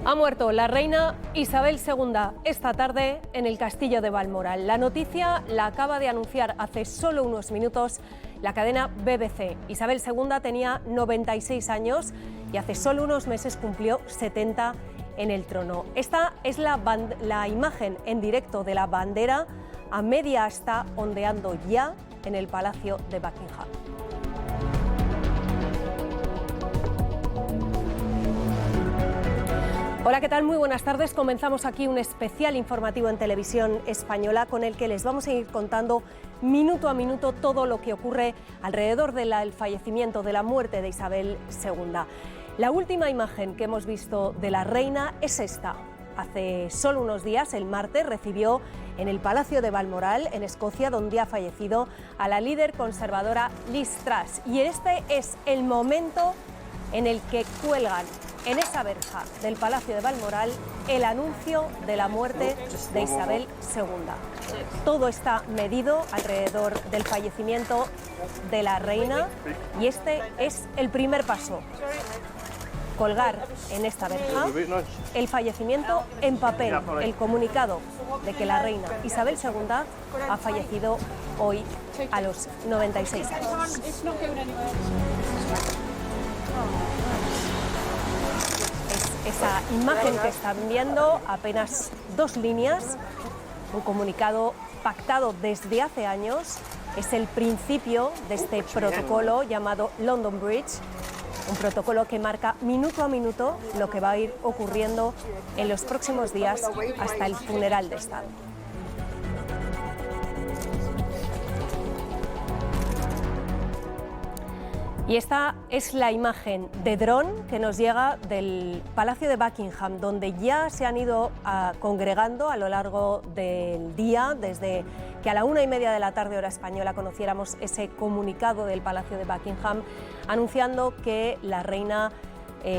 Ha muerto la reina Isabel II esta tarde en el castillo de Balmoral. La noticia la acaba de anunciar hace solo unos minutos la cadena BBC. Isabel II tenía 96 años y hace solo unos meses cumplió 70 en el trono. Esta es la imagen en directo de la bandera a media asta ondeando ya en el Palacio de Buckingham. Hola, ¿qué tal? Muy buenas tardes. Comenzamos aquí un especial informativo en Televisión Española con el que les vamos a ir contando minuto a minuto todo lo que ocurre alrededor del fallecimiento, de la muerte de Isabel II. La última imagen que hemos visto de la reina es esta. Hace solo unos días, el martes, recibió en el Palacio de Balmoral, en Escocia, donde ha fallecido, a la líder conservadora Liz Truss. Y este es el momento en el que cuelgan en esa verja del Palacio de Balmoral el anuncio de la muerte de Isabel II. Todo está medido alrededor del fallecimiento de la reina y este es el primer paso. Colgar en esta verja el fallecimiento en papel, el comunicado de que la reina Isabel II ha fallecido hoy a los 96 años. Esa imagen que están viendo, apenas 2 líneas, un comunicado pactado desde hace años, es el principio de este protocolo llamado London Bridge, un protocolo que marca minuto a minuto lo que va a ir ocurriendo en los próximos días hasta el funeral de Estado. Y esta es la imagen de dron que nos llega del Palacio de Buckingham, donde ya se han ido congregando a lo largo del día, desde que a la 1:30 de la tarde, hora española, conociéramos ese comunicado del Palacio de Buckingham anunciando que la reina,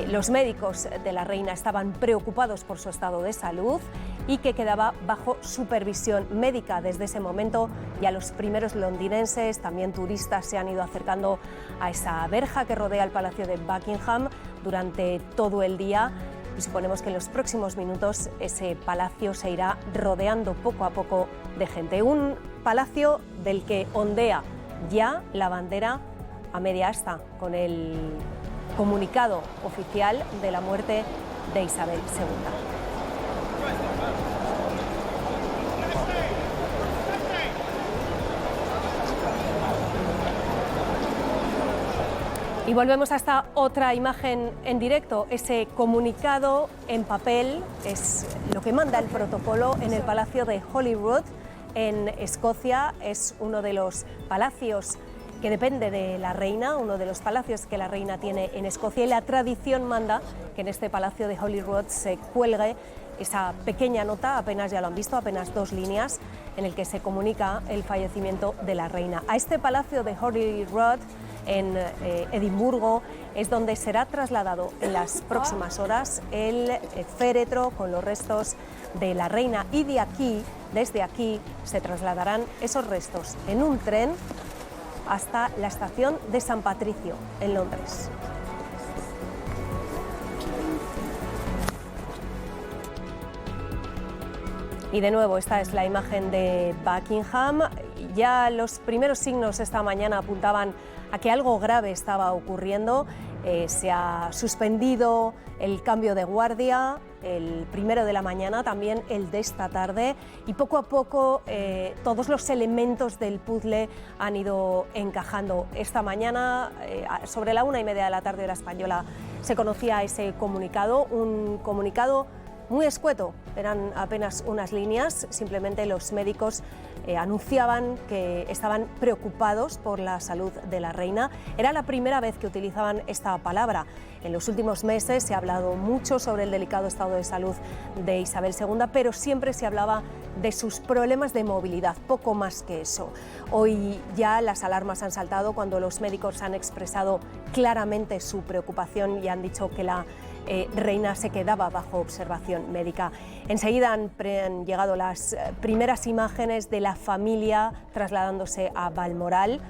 los médicos de la reina estaban preocupados por su estado de salud y que quedaba bajo supervisión médica desde ese momento. Ya los primeros londinenses, también turistas, se han ido acercando a esa verja que rodea el Palacio de Buckingham durante todo el día y suponemos que en los próximos minutos ese palacio se irá rodeando poco a poco de gente. Un palacio del que ondea ya la bandera a media asta con el comunicado oficial de la muerte de Isabel II. Y volvemos a esta otra imagen en directo. Ese comunicado en papel es lo que manda el protocolo en el Palacio de Holyrood, en Escocia. Es uno de los palacios que depende de la reina, uno de los palacios que la reina tiene en Escocia, y la tradición manda que en este Palacio de Holyrood se cuelgue esa pequeña nota, apenas ya lo han visto, apenas 2 líneas, en el que se comunica el fallecimiento de la reina. A este Palacio de Holyrood, en Edimburgo, es donde será trasladado en las próximas horas el féretro con los restos de la reina, y de aquí, desde aquí, se trasladarán esos restos en un tren hasta la estación de San Patricio, en Londres. Y de nuevo, esta es la imagen de Buckingham. Ya los primeros signos esta mañana apuntaban a que algo grave estaba ocurriendo. Se ha suspendido el cambio de guardia, el primero de la mañana, también el de esta tarde, y poco a poco todos los elementos del puzzle han ido encajando. Esta mañana, sobre la 1:30 de la tarde, hora española, se conocía ese comunicado, un comunicado muy escueto, eran apenas unas líneas. Simplemente los médicos anunciaban que estaban preocupados por la salud de la reina. Era la primera vez que utilizaban esta palabra. En los últimos meses se ha hablado mucho sobre el delicado estado de salud de Isabel II, pero siempre se hablaba de sus problemas de movilidad, poco más que eso. Hoy ya las alarmas han saltado cuando los médicos han expresado claramente su preocupación y han dicho que la reina se quedaba bajo observación médica. Enseguida han llegado las primeras imágenes de la familia trasladándose a Balmoral,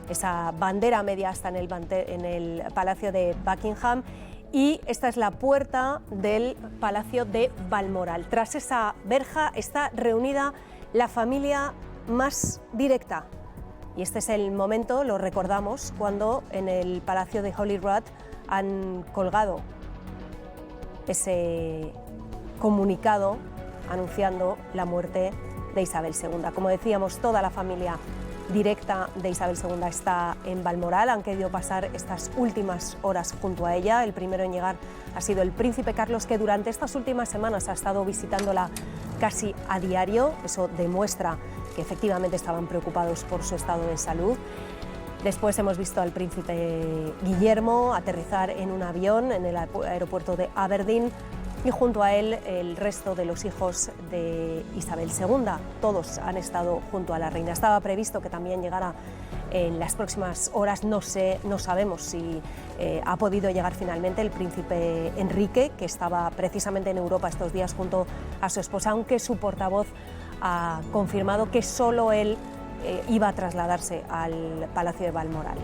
esa bandera media asta en el Palacio de Buckingham, Y esta es la puerta del Palacio de Balmoral. Tras esa verja está reunida la familia más directa. Y este es el momento, lo recordamos, cuando en el Palacio de Holyrood han colgado ese comunicado anunciando la muerte de Isabel II. Como decíamos, toda la familia directa de Isabel II está en Balmoral. Han querido pasar estas últimas horas junto a ella. El primero en llegar ha sido el príncipe Carlos, que durante estas últimas semanas ha estado visitándola casi a diario. Eso demuestra que efectivamente estaban preocupados por su estado de salud. Después hemos visto al príncipe Guillermo aterrizar en un avión en el aeropuerto de Aberdeen, y junto a él el resto de los hijos de Isabel II. Todos han estado junto a la reina. Estaba previsto que también llegara en las próximas horas. No sabemos si ha podido llegar finalmente el príncipe Enrique, que estaba precisamente en Europa estos días junto a su esposa, aunque su portavoz ha confirmado que solo él iba a trasladarse al Palacio de Balmoral.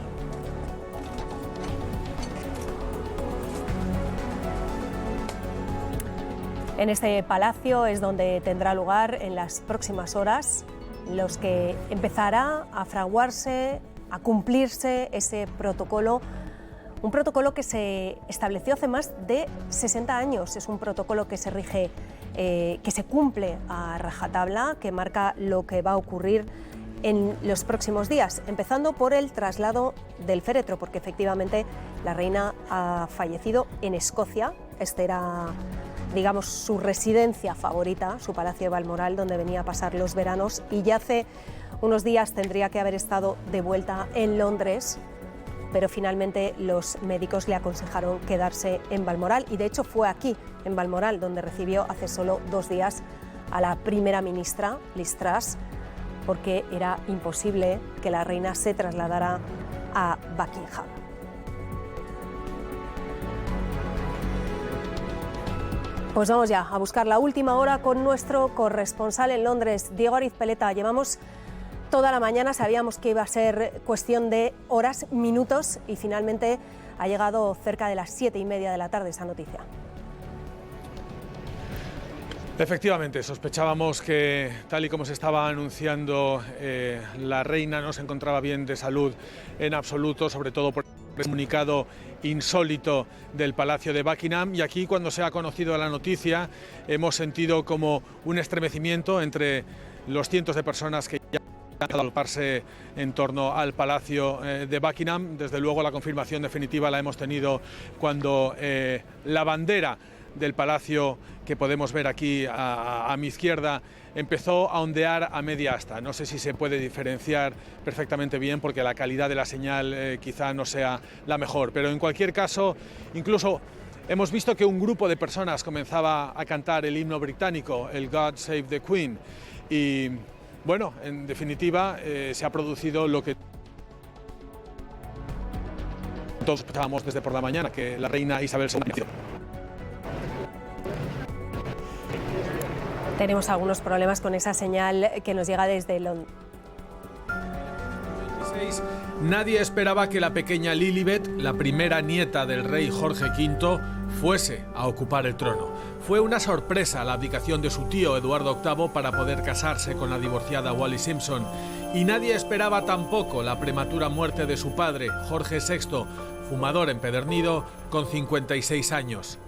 En este palacio es donde tendrá lugar en las próximas horas los que empezará a fraguarse, a cumplirse ese protocolo, un protocolo que se estableció hace más de 60 años. Es un protocolo que se rige, que se cumple a rajatabla, que marca lo que va a ocurrir en los próximos días, empezando por el traslado del féretro, porque efectivamente la reina ha fallecido en Escocia. Este era, digamos, su residencia favorita, su Palacio de Balmoral, donde venía a pasar los veranos, y ya hace unos días tendría que haber estado de vuelta en Londres, pero finalmente los médicos le aconsejaron quedarse en Balmoral, y de hecho fue aquí, en Balmoral, donde recibió hace solo 2 días a la primera ministra, Liz Truss, porque era imposible que la reina se trasladara a Buckingham. Pues vamos ya a buscar la última hora con nuestro corresponsal en Londres, Diego Arizpeleta. Llevamos toda la mañana, sabíamos que iba a ser cuestión de horas, minutos, y finalmente ha llegado cerca de las 7:30 de la tarde esa noticia. Efectivamente, sospechábamos que, tal y como se estaba anunciando, la reina no se encontraba bien de salud en absoluto, sobre todo por el comunicado insólito del Palacio de Buckingham. Y aquí, cuando se ha conocido la noticia, hemos sentido como un estremecimiento entre los cientos de personas que ya han agolparse en torno al Palacio de Buckingham. Desde luego, la confirmación definitiva la hemos tenido cuando la bandera del palacio, que podemos ver aquí a mi izquierda, empezó a ondear a media asta. No sé si se puede diferenciar perfectamente bien porque la calidad de la señal quizá no sea la mejor, pero en cualquier caso, incluso hemos visto que un grupo de personas comenzaba a cantar el himno británico, el God Save the Queen, y bueno, en definitiva se ha producido lo que todos pensábamos desde por la mañana, que la reina Isabel II. Tenemos algunos problemas con esa señal que nos llega desde Londres. Nadie esperaba que la pequeña Lilibet, la primera nieta del rey Jorge V, fuese a ocupar el trono. Fue una sorpresa la abdicación de su tío Eduardo VIII para poder casarse con la divorciada Wallis Simpson. Y nadie esperaba tampoco la prematura muerte de su padre, Jorge VI, fumador empedernido, con 56 años.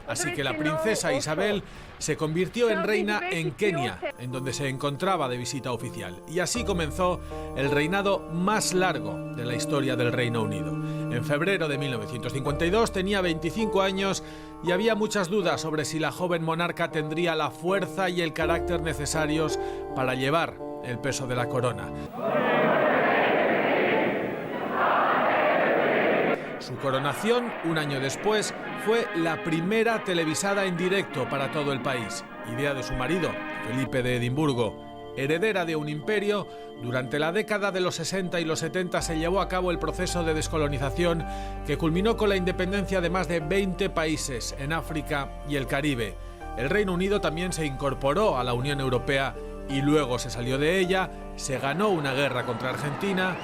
Así que la princesa Isabel se convirtió en reina en Kenia, en donde se encontraba de visita oficial. Y así comenzó el reinado más largo de la historia del Reino Unido. En febrero de 1952 tenía 25 años y había muchas dudas sobre si la joven monarca tendría la fuerza y el carácter necesarios para llevar el peso de la corona. Su coronación, un año después, fue la primera televisada en directo para todo el país. Idea de su marido, Felipe de Edimburgo. Heredera de un imperio, durante la década de los 60 y los 70 se llevó a cabo el proceso de descolonización que culminó con la independencia de más de 20 países en África y el Caribe. El Reino Unido también se incorporó a la Unión Europea y luego se salió de ella, se ganó una guerra contra Argentina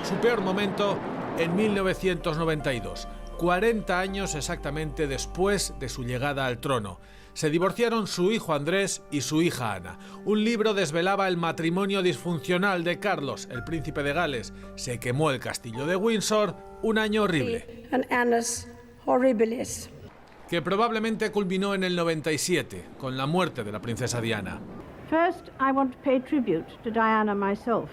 Su peor momento en 1992, 40 años exactamente después de su llegada al trono. Se divorciaron su hijo Andrés y su hija Ana. Un libro desvelaba el matrimonio disfuncional de Carlos, el príncipe de Gales. Se quemó el castillo de Windsor, un año horrible. Que probablemente culminó en el 97, con la muerte de la princesa Diana. First, I want to pay tribute to Diana myself.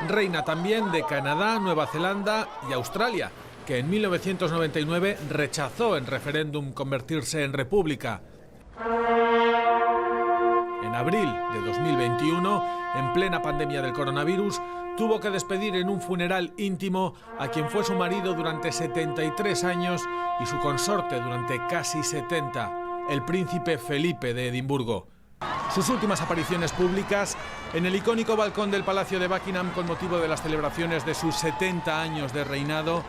Reina también de Canadá, Nueva Zelanda y Australia, que en 1999 rechazó en referéndum convertirse en república. En abril de 2021, en plena pandemia del coronavirus, tuvo que despedir en un funeral íntimo a quien fue su marido durante 73 años y su consorte durante casi 70, el príncipe Felipe de Edimburgo. Sus últimas apariciones públicas en el icónico balcón del Palacio de Buckingham con motivo de las celebraciones de sus 70 años de reinado,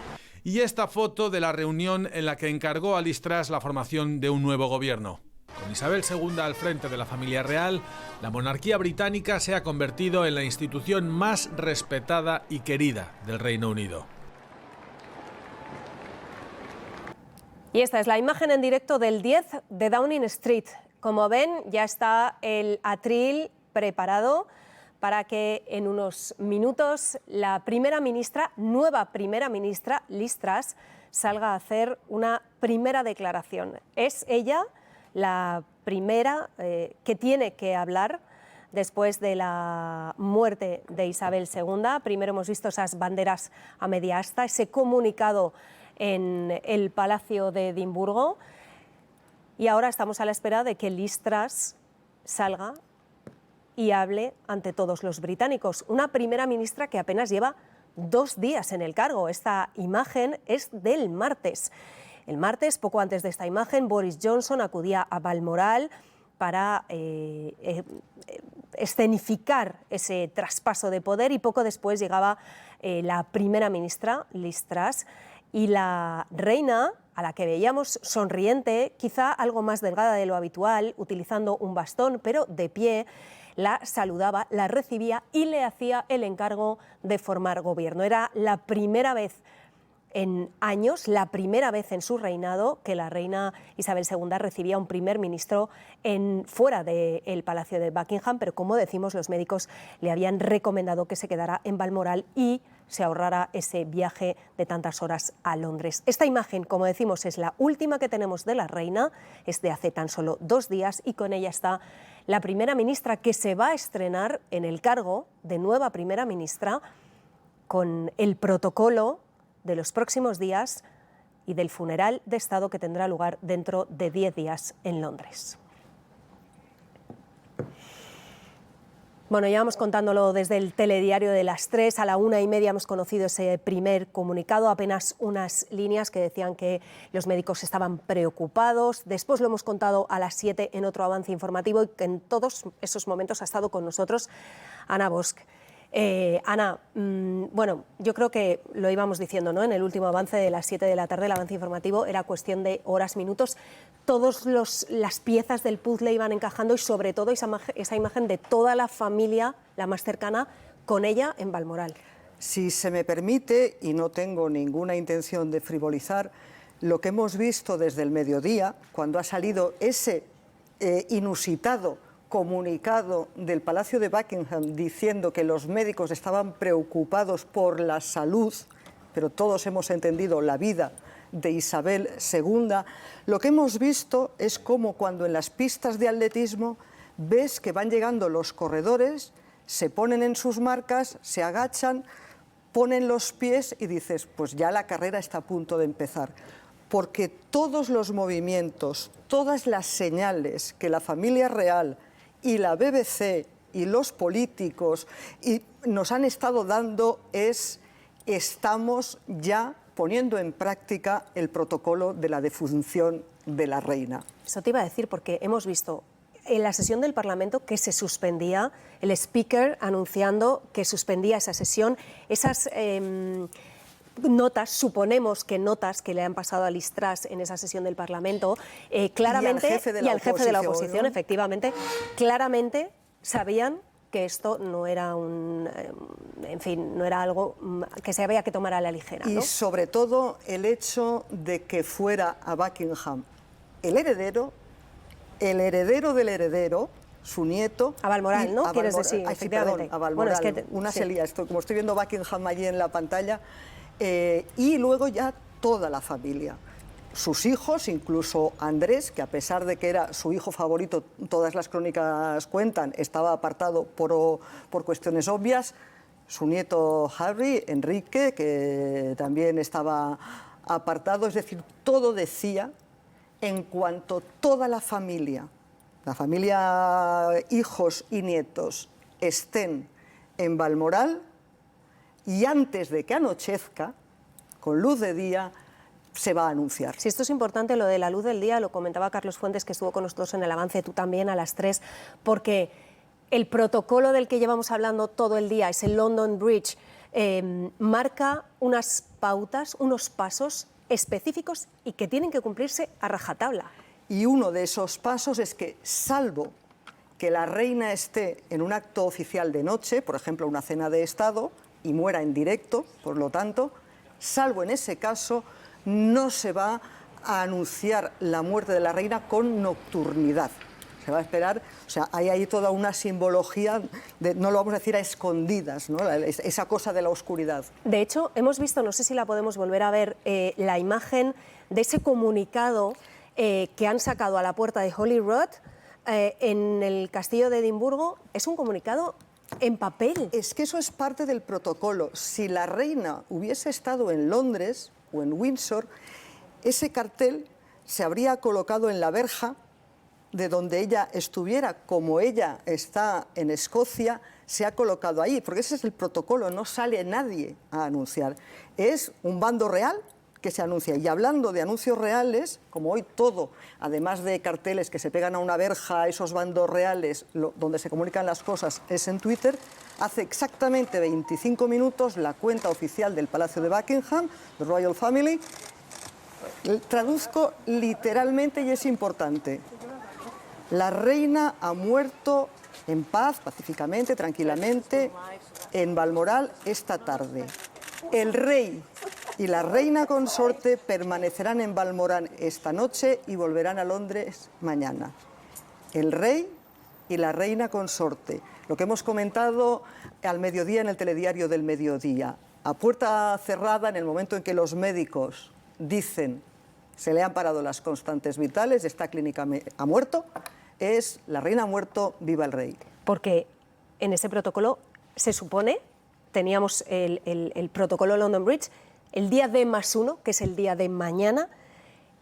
y esta foto de la reunión en la que encargó a Liz Truss la formación de un nuevo gobierno. Con Isabel II al frente de la familia real, la monarquía británica se ha convertido en la institución más respetada y querida del Reino Unido. Y esta es la imagen en directo del 10 de Downing Street. Como ven, ya está el atril preparado para que en unos minutos la primera ministra, nueva primera ministra, Liz Truss, salga a hacer una primera declaración. Es ella la primera que tiene que hablar después de la muerte de Isabel II. Primero hemos visto esas banderas a media asta, ese comunicado en el Palacio de Edimburgo, y ahora estamos a la espera de que Liz Truss salga y hable ante todos los británicos. Una primera ministra que apenas lleva 2 días en el cargo. Esta imagen es del martes. El martes, poco antes de esta imagen, Boris Johnson acudía a Balmoral para escenificar ese traspaso de poder, y poco después llegaba la primera ministra, Liz Truss, y la reina, a la que veíamos sonriente, quizá algo más delgada de lo habitual, utilizando un bastón, pero de pie, la saludaba, la recibía y le hacía el encargo de formar gobierno. Era la primera vez en años, la primera vez en su reinado, que la reina Isabel II recibía un primer ministro fuera del Palacio de Buckingham, pero como decimos, los médicos le habían recomendado que se quedara en Balmoral y se ahorrara ese viaje de tantas horas a Londres. Esta imagen, como decimos, es la última que tenemos de la reina, es de hace tan solo 2 días, y con ella está la primera ministra, que se va a estrenar en el cargo de nueva primera ministra con el protocolo de los próximos días y del funeral de Estado que tendrá lugar dentro de 10 días en Londres. Bueno, ya vamos contándolo desde el telediario de las 3, a la 1:30 hemos conocido ese primer comunicado, apenas unas líneas que decían que los médicos estaban preocupados. Después lo hemos contado a las 7 en otro avance informativo, y que en todos esos momentos ha estado con nosotros Ana Bosch. Ana, bueno, yo creo que lo íbamos diciendo, ¿no? En el último avance de las 7 de la tarde, el avance informativo, era cuestión de horas, minutos. Todas las piezas del puzzle iban encajando, y sobre todo esa imagen de toda la familia, la más cercana, con ella en Balmoral. Si se me permite, y no tengo ninguna intención de frivolizar, lo que hemos visto desde el mediodía, cuando ha salido ese inusitado comunicado del Palacio de Buckingham diciendo que los médicos estaban preocupados por la salud, pero todos hemos entendido la vida de Isabel II, lo que hemos visto es como cuando en las pistas de atletismo ves que van llegando los corredores, se ponen en sus marcas, se agachan, ponen los pies y dices, pues ya la carrera está a punto de empezar. Porque todos los movimientos, todas las señales que la familia real y la BBC y los políticos nos han estado dando estamos ya poniendo en práctica el protocolo de la defunción de la reina. Eso te iba a decir, porque hemos visto en la sesión del Parlamento que se suspendía, el speaker anunciando que suspendía esa sesión, esas notas, suponemos que notas que le han pasado a Liz Truss en esa sesión del Parlamento, claramente, y al jefe de la oposición, efectivamente, claramente sabían que esto no era en fin, no era algo que se había que tomar a la ligera, ¿no? Y sobre todo el hecho de que fuera a Buckingham el heredero del heredero, su nieto. A Balmoral, ¿no? Quieres decir, sí, perdón, a Balmoral. Bueno, es que una sí. se lía, como estoy viendo Buckingham allí en la pantalla, y luego ya toda la familia. Sus hijos, incluso Andrés, que a pesar de que era su hijo favorito, todas las crónicas cuentan, estaba apartado por cuestiones obvias. Su nieto Harry, Enrique, que también estaba apartado. Es decir, todo decía, en cuanto toda la familia, hijos y nietos, estén en Balmoral, y antes de que anochezca, con luz de día, se va a anunciar. Si esto es importante, lo de la luz del día, lo comentaba Carlos Fuentes, que estuvo con nosotros en el avance, tú también a las 3, porque el protocolo del que llevamos hablando todo el día, ese London Bridge, marca unas pautas, unos pasos específicos y que tienen que cumplirse a rajatabla. Y uno de esos pasos es que, salvo que la reina esté en un acto oficial de noche, por ejemplo, una cena de Estado, y muera en directo, por lo tanto, salvo en ese caso, no se va a anunciar la muerte de la reina con nocturnidad. Se va a esperar, o sea, hay ahí toda una simbología, no lo vamos a decir a escondidas, ¿no? Esa cosa de la oscuridad. De hecho, hemos visto, no sé si la podemos volver a ver, la imagen de ese comunicado que han sacado a la puerta de Holyrood en el castillo de Edimburgo. Es un comunicado en papel. Es que eso es parte del protocolo. Si la reina hubiese estado en Londres o en Windsor, ese cartel se habría colocado en la verja de donde ella estuviera. Como ella está en Escocia, se ha colocado ahí, porque ese es el protocolo, no sale nadie a anunciar. Es un bando real que se anuncia. Y hablando de anuncios reales, como hoy todo, además de carteles que se pegan a una verja, esos bandos reales, donde se comunican las cosas, es en Twitter. Hace exactamente 25 minutos la cuenta oficial del Palacio de Buckingham, The Royal Family, traduzco literalmente y es importante: la reina ha muerto en paz, pacíficamente, tranquilamente, en Balmoral esta tarde. El rey y la reina consorte permanecerán en Balmoral esta noche y volverán a Londres mañana. El rey y la reina consorte. Lo que hemos comentado al mediodía en el telediario del mediodía. A puerta cerrada, en el momento en que los médicos dicen se le han parado las constantes vitales, esta clínica ha muerto, es la reina ha muerto, viva el rey. Porque en ese protocolo se supone, teníamos el protocolo London Bridge, el día D+1, que es el día de mañana,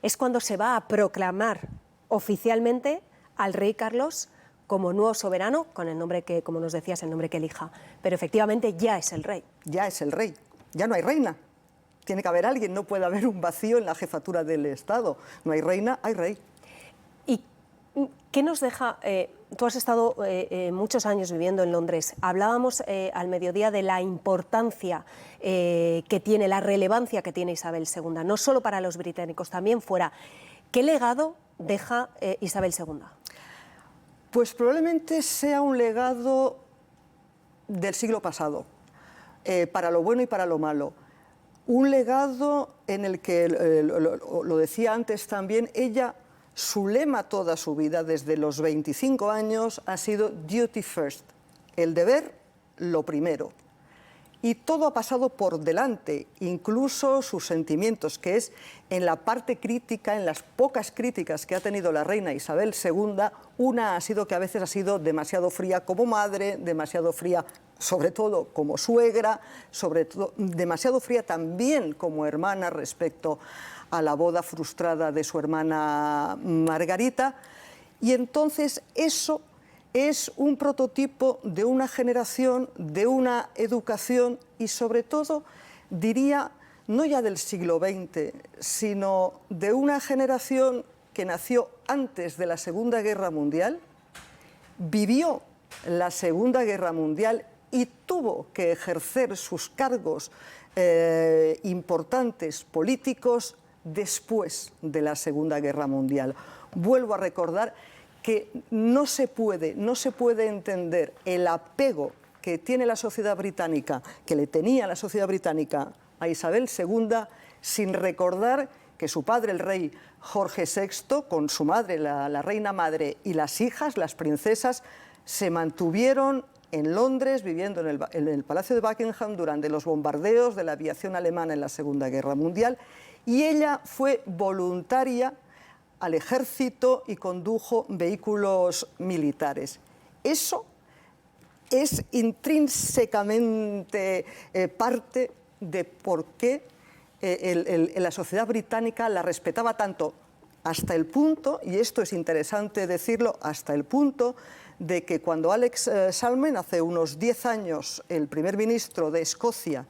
es cuando se va a proclamar oficialmente al rey Carlos como nuevo soberano, con el nombre que, como nos decías, el nombre que elija. Pero efectivamente ya es el rey. Ya es el rey, ya no hay reina. Tiene que haber alguien, no puede haber un vacío en la jefatura del Estado. No hay reina, hay rey. ¿Y qué nos deja? Tú has estado muchos años viviendo en Londres. Hablábamos al mediodía de la importancia que tiene, la relevancia que tiene Isabel II, no solo para los británicos, también fuera. ¿Qué legado deja Isabel II? Pues probablemente sea un legado del siglo pasado, para lo bueno y para lo malo. Un legado en el que, lo decía antes también, ella, su lema toda su vida, desde los 25 años, ha sido duty first, el deber lo primero. Y todo ha pasado por delante, incluso sus sentimientos, que es en la parte crítica, en las pocas críticas que ha tenido la reina Isabel II, una ha sido que a veces ha sido demasiado fría como madre, demasiado fría sobre todo como suegra, sobre todo demasiado fría también como hermana respecto a la boda frustrada de su hermana Margarita. Y entonces eso es un prototipo de una generación, de una educación y sobre todo, diría, no ya del siglo XX, sino de una generación que nació antes de la Segunda Guerra Mundial, vivió la Segunda Guerra Mundial y tuvo que ejercer sus cargos importantes políticos después de la Segunda Guerra Mundial. Vuelvo a recordar que no se puede entender el apego que tiene la sociedad británica, que le tenía la sociedad británica a Isabel II, sin recordar que su padre, el rey Jorge VI, con su madre, la reina madre, y las hijas, las princesas, se mantuvieron en Londres, viviendo en el Palacio de Buckingham durante los bombardeos de la aviación alemana en la Segunda Guerra Mundial, y ella fue voluntaria al ejército y condujo vehículos militares. Eso es intrínsecamente parte de por qué la sociedad británica la respetaba tanto, hasta el punto, y esto es interesante decirlo, hasta el punto de que cuando Alex Salmond, hace unos 10 años, el primer ministro de Escocia,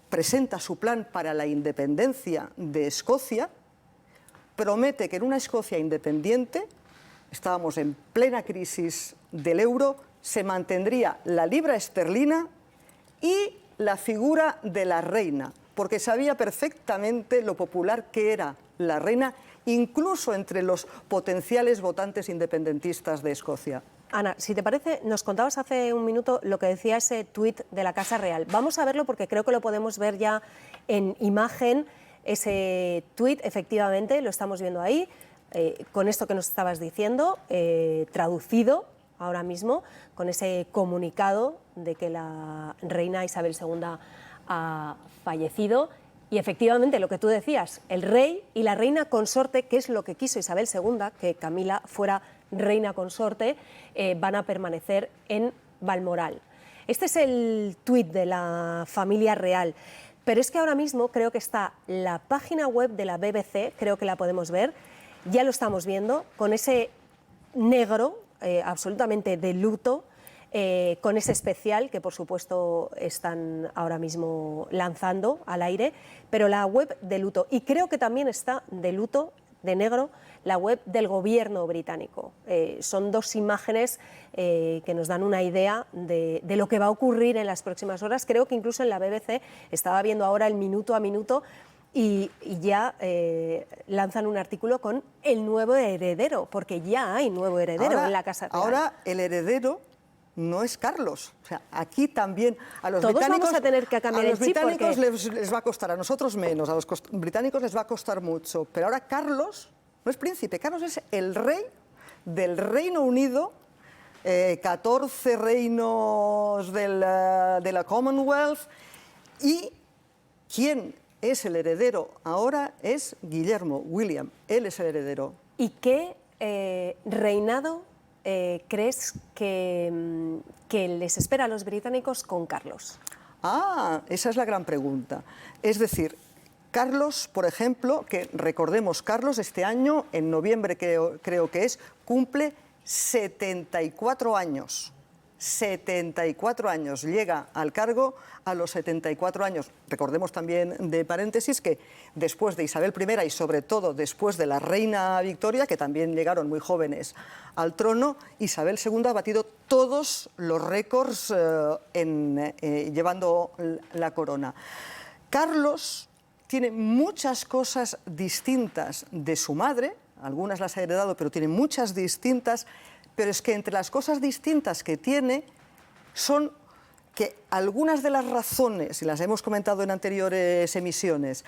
presenta su plan para la independencia de Escocia, promete que en una Escocia independiente, estábamos en plena crisis del euro, se mantendría la libra esterlina y la figura de la reina, porque sabía perfectamente lo popular que era la reina, incluso entre los potenciales votantes independentistas de Escocia. Ana, si te parece, nos contabas hace un minuto lo que decía ese tuit de la Casa Real. Vamos a verlo porque creo que lo podemos ver ya en imagen. Ese tuit, efectivamente, lo estamos viendo ahí, con esto que nos estabas diciendo, traducido ahora mismo, con ese comunicado de que la reina Isabel II ha fallecido. Y efectivamente, lo que tú decías, el rey y la reina consorte, que es lo que quiso Isabel II, que Camila fuera reina consorte, van a permanecer en Balmoral. Este es el tuit de la familia real. Pero es que ahora mismo creo que está la página web de la BBC, creo que la podemos ver, ya lo estamos viendo, con ese negro, absolutamente de luto, con ese especial que por supuesto están ahora mismo lanzando al aire, pero la web de luto, y creo que también está de luto, de negro, la web del gobierno británico. Son dos imágenes que nos dan una idea de lo que va a ocurrir en las próximas horas. Creo que incluso en la BBC estaba viendo ahora el minuto a minuto y ya lanzan un artículo con el nuevo heredero, porque ya hay nuevo heredero ahora, en la Casa Real. Ahora el heredero no es Carlos. O sea, aquí también a los Todos británicos, vamos a tener que cambiar el chip. A los británicos porque... les va a costar, a nosotros menos, a los británicos les va a costar mucho. Pero ahora Carlos no es príncipe, Carlos es el rey del Reino Unido, 14 reinos de la Commonwealth, y ¿quién es el heredero ahora? Es Guillermo, William, él es el heredero. ¿Y qué reinado crees que les espera a los británicos con Carlos? Ah, esa es la gran pregunta. Es decir, Carlos, por ejemplo, que recordemos, Carlos este año, en noviembre creo que es, cumple 74 años. 74 años, llega al cargo a los 74 años. Recordemos también, de paréntesis, que después de Isabel I y sobre todo después de la reina Victoria, que también llegaron muy jóvenes al trono, Isabel II ha batido todos los récords llevando la corona. Carlos tiene muchas cosas distintas de su madre, algunas las ha heredado, pero tiene muchas distintas. Pero es que entre las cosas distintas que tiene son que algunas de las razones, y las hemos comentado en anteriores emisiones,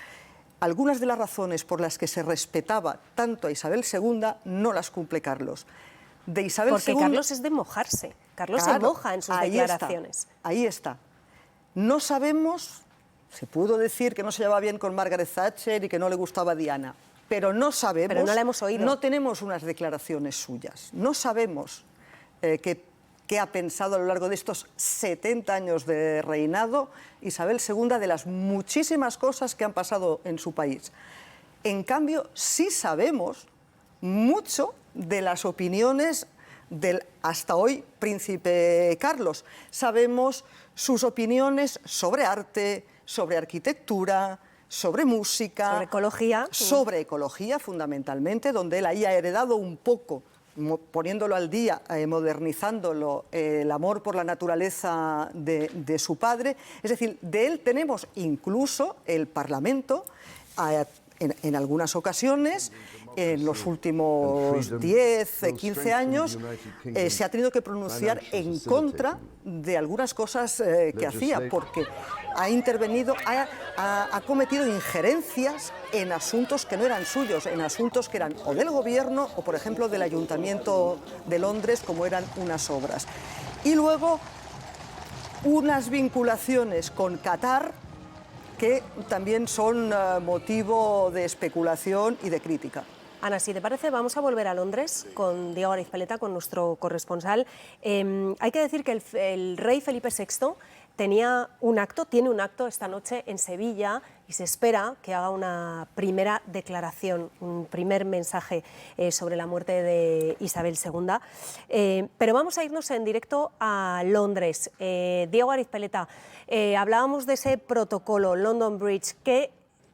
algunas de las razones por las que se respetaba tanto a Isabel II no las cumple Carlos. De Isabel Porque II, Carlos es de mojarse, Carlos se moja en sus declaraciones. Ahí está. No sabemos, se pudo decir que no se llevaba bien con Margaret Thatcher y que no le gustaba Diana. Pero no sabemos, pero no la hemos oído. No tenemos unas declaraciones suyas, no sabemos qué ha pensado a lo largo de estos 70 años de reinado Isabel II de las muchísimas cosas que han pasado en su país. En cambio, sí sabemos mucho de las opiniones del hasta hoy príncipe Carlos. Sabemos sus opiniones sobre arte, sobre arquitectura, sobre música, sobre ecología fundamentalmente, donde él ahí ha heredado un poco, poniéndolo al día, modernizándolo, el amor por la naturaleza de su padre. Es decir, de él tenemos incluso el Parlamento, en algunas ocasiones, en los últimos 10, 15 años se ha tenido que pronunciar en contra de algunas cosas que hacía, porque ha intervenido, ha cometido injerencias en asuntos que no eran suyos, en asuntos que eran o del gobierno o, por ejemplo, del Ayuntamiento de Londres, como eran unas obras. Y luego unas vinculaciones con Qatar que también son motivo de especulación y de crítica. Ana, si te parece, vamos a volver a Londres con Diego Arizpeleta, con nuestro corresponsal. Hay que decir que el rey Felipe VI tiene un acto esta noche en Sevilla y se espera que haga una primera declaración, un primer mensaje sobre la muerte de Isabel II. Pero vamos a irnos en directo a Londres. Diego Arizpeleta, hablábamos de ese protocolo London Bridge.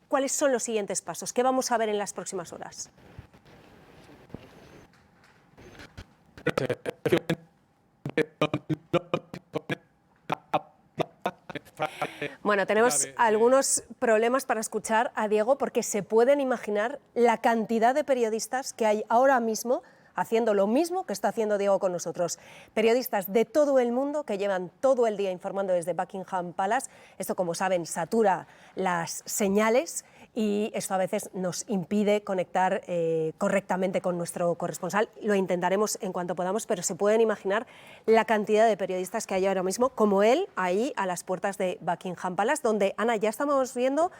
¿Cuáles son los siguientes pasos? ¿Qué vamos a ver en las próximas horas? Bueno, tenemos algunos problemas para escuchar a Diego porque se pueden imaginar la cantidad de periodistas que hay ahora mismo haciendo lo mismo que está haciendo Diego con nosotros. Periodistas de todo el mundo que llevan todo el día informando desde Buckingham Palace. Esto, como saben, satura las señales y esto a veces nos impide conectar correctamente con nuestro corresponsal. Lo intentaremos en cuanto podamos, pero se pueden imaginar la cantidad de periodistas que hay ahora mismo, como él, ahí a las puertas de Buckingham Palace, donde, Ana, ya estamos viendo,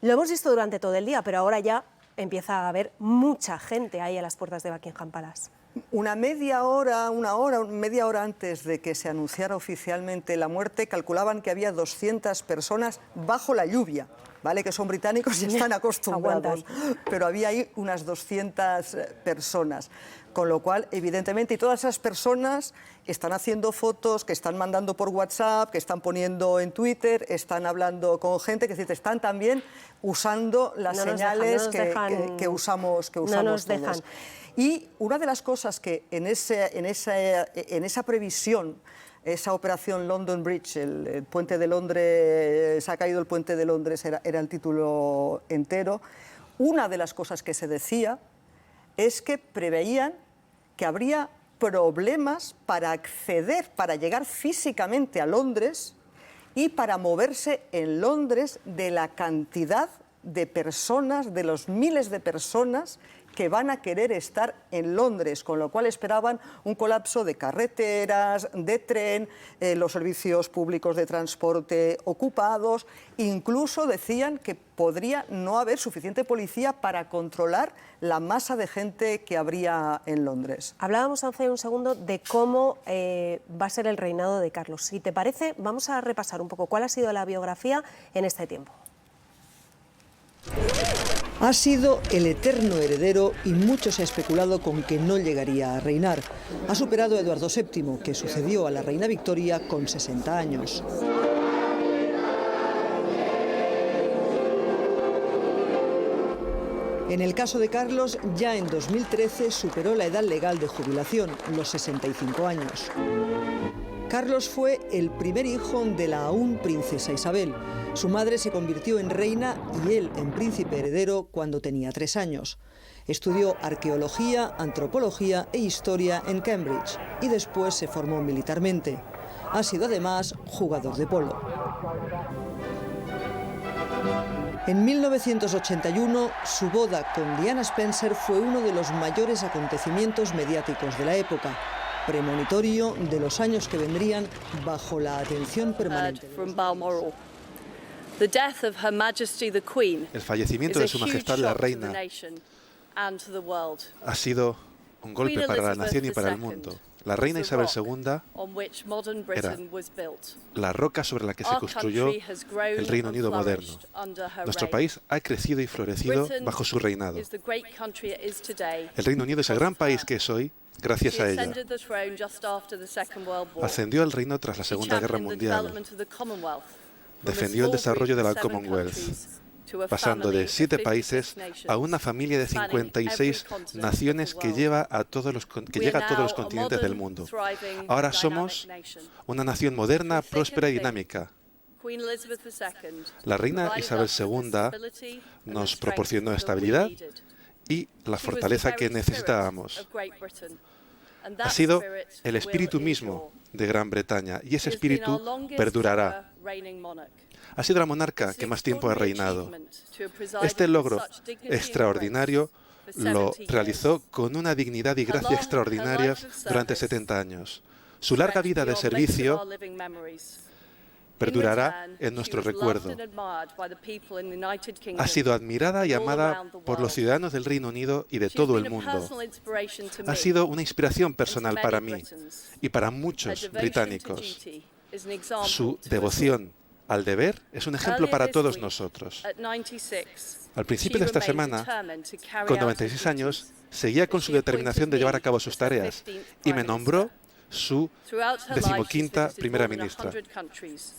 lo hemos visto durante todo el día, pero ahora ya empieza a haber mucha gente ahí a las puertas de Buckingham Palace. Media hora antes de que se anunciara oficialmente la muerte, calculaban que había 200 personas bajo la lluvia, ¿vale? Que son británicos y están acostumbrados, pero había ahí unas 200 personas. Con lo cual, evidentemente, y todas esas personas están haciendo fotos, que están mandando por WhatsApp, que están poniendo en Twitter, están hablando con gente, que están también usando las señales que usamos todos. Y una de las cosas que en esa previsión, esa operación London Bridge, el puente de Londres, se ha caído el puente de Londres, era el título entero, una de las cosas que se decía es que preveían que habría problemas para acceder, para llegar físicamente a Londres y para moverse en Londres de la cantidad de personas, de los miles de personas que van a querer estar en Londres, con lo cual esperaban un colapso de carreteras, de tren, los servicios públicos de transporte ocupados, incluso decían que podría no haber suficiente policía para controlar la masa de gente que habría en Londres. Hablábamos hace un segundo de cómo va a ser el reinado de Carlos. Si te parece, vamos a repasar un poco cuál ha sido la biografía en este tiempo. Ha sido el eterno heredero y mucho se ha especulado con que no llegaría a reinar. Ha superado a Eduardo VII, que sucedió a la reina Victoria con 60 años. En el caso de Carlos, ya en 2013 superó la edad legal de jubilación, los 65 años. Carlos fue el primer hijo de la aún princesa Isabel. Su madre se convirtió en reina y él en príncipe heredero cuando tenía 3 años. Estudió arqueología, antropología e historia en Cambridge y después se formó militarmente. Ha sido además jugador de polo. En 1981, su boda con Diana Spencer fue uno de los mayores acontecimientos mediáticos de la época, premonitorio de los años que vendrían bajo la atención permanente. El fallecimiento de Su Majestad la Reina ha sido un golpe para la nación y para el mundo. La reina Isabel II era la roca sobre la que se construyó el Reino Unido moderno. Nuestro país ha crecido y florecido bajo su reinado. El Reino Unido es el gran país que es hoy gracias a ella. Ascendió al reino tras la Segunda Guerra Mundial. Defendió el desarrollo de la Commonwealth, pasando de 7 países a una familia de 56 naciones que llega a todos los continentes del mundo. Ahora somos una nación moderna, próspera y dinámica. La reina Isabel II nos proporcionó estabilidad y la fortaleza que necesitábamos. Ha sido el espíritu mismo de Gran Bretaña y ese espíritu perdurará. Ha sido la monarca que más tiempo ha reinado. Este logro extraordinario lo realizó con una dignidad y gracia extraordinarias durante 70 años. Su larga vida de servicio perdurará en nuestro recuerdo. Ha sido admirada y amada por los ciudadanos del Reino Unido y de todo el mundo. Ha sido una inspiración personal para mí y para muchos británicos. Su devoción al deber es un ejemplo para todos nosotros. Al principio de esta semana, con 96 años, seguía con su determinación de llevar a cabo sus tareas y me nombró su 15ª primera ministra.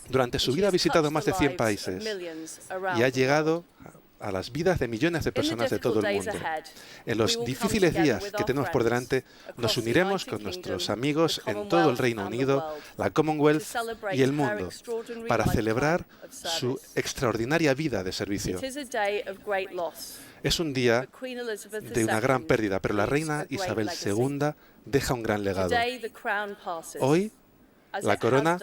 Durante su vida ha visitado más de 100 países y ha llegado a las vidas de millones de personas de todo el mundo. En los difíciles días que tenemos por delante, nos uniremos con nuestros amigos en todo el Reino Unido, la Commonwealth y el mundo para celebrar su extraordinaria vida de servicio. Es un día de una gran pérdida, pero la reina Isabel II deja un gran legado. Hoy, la corona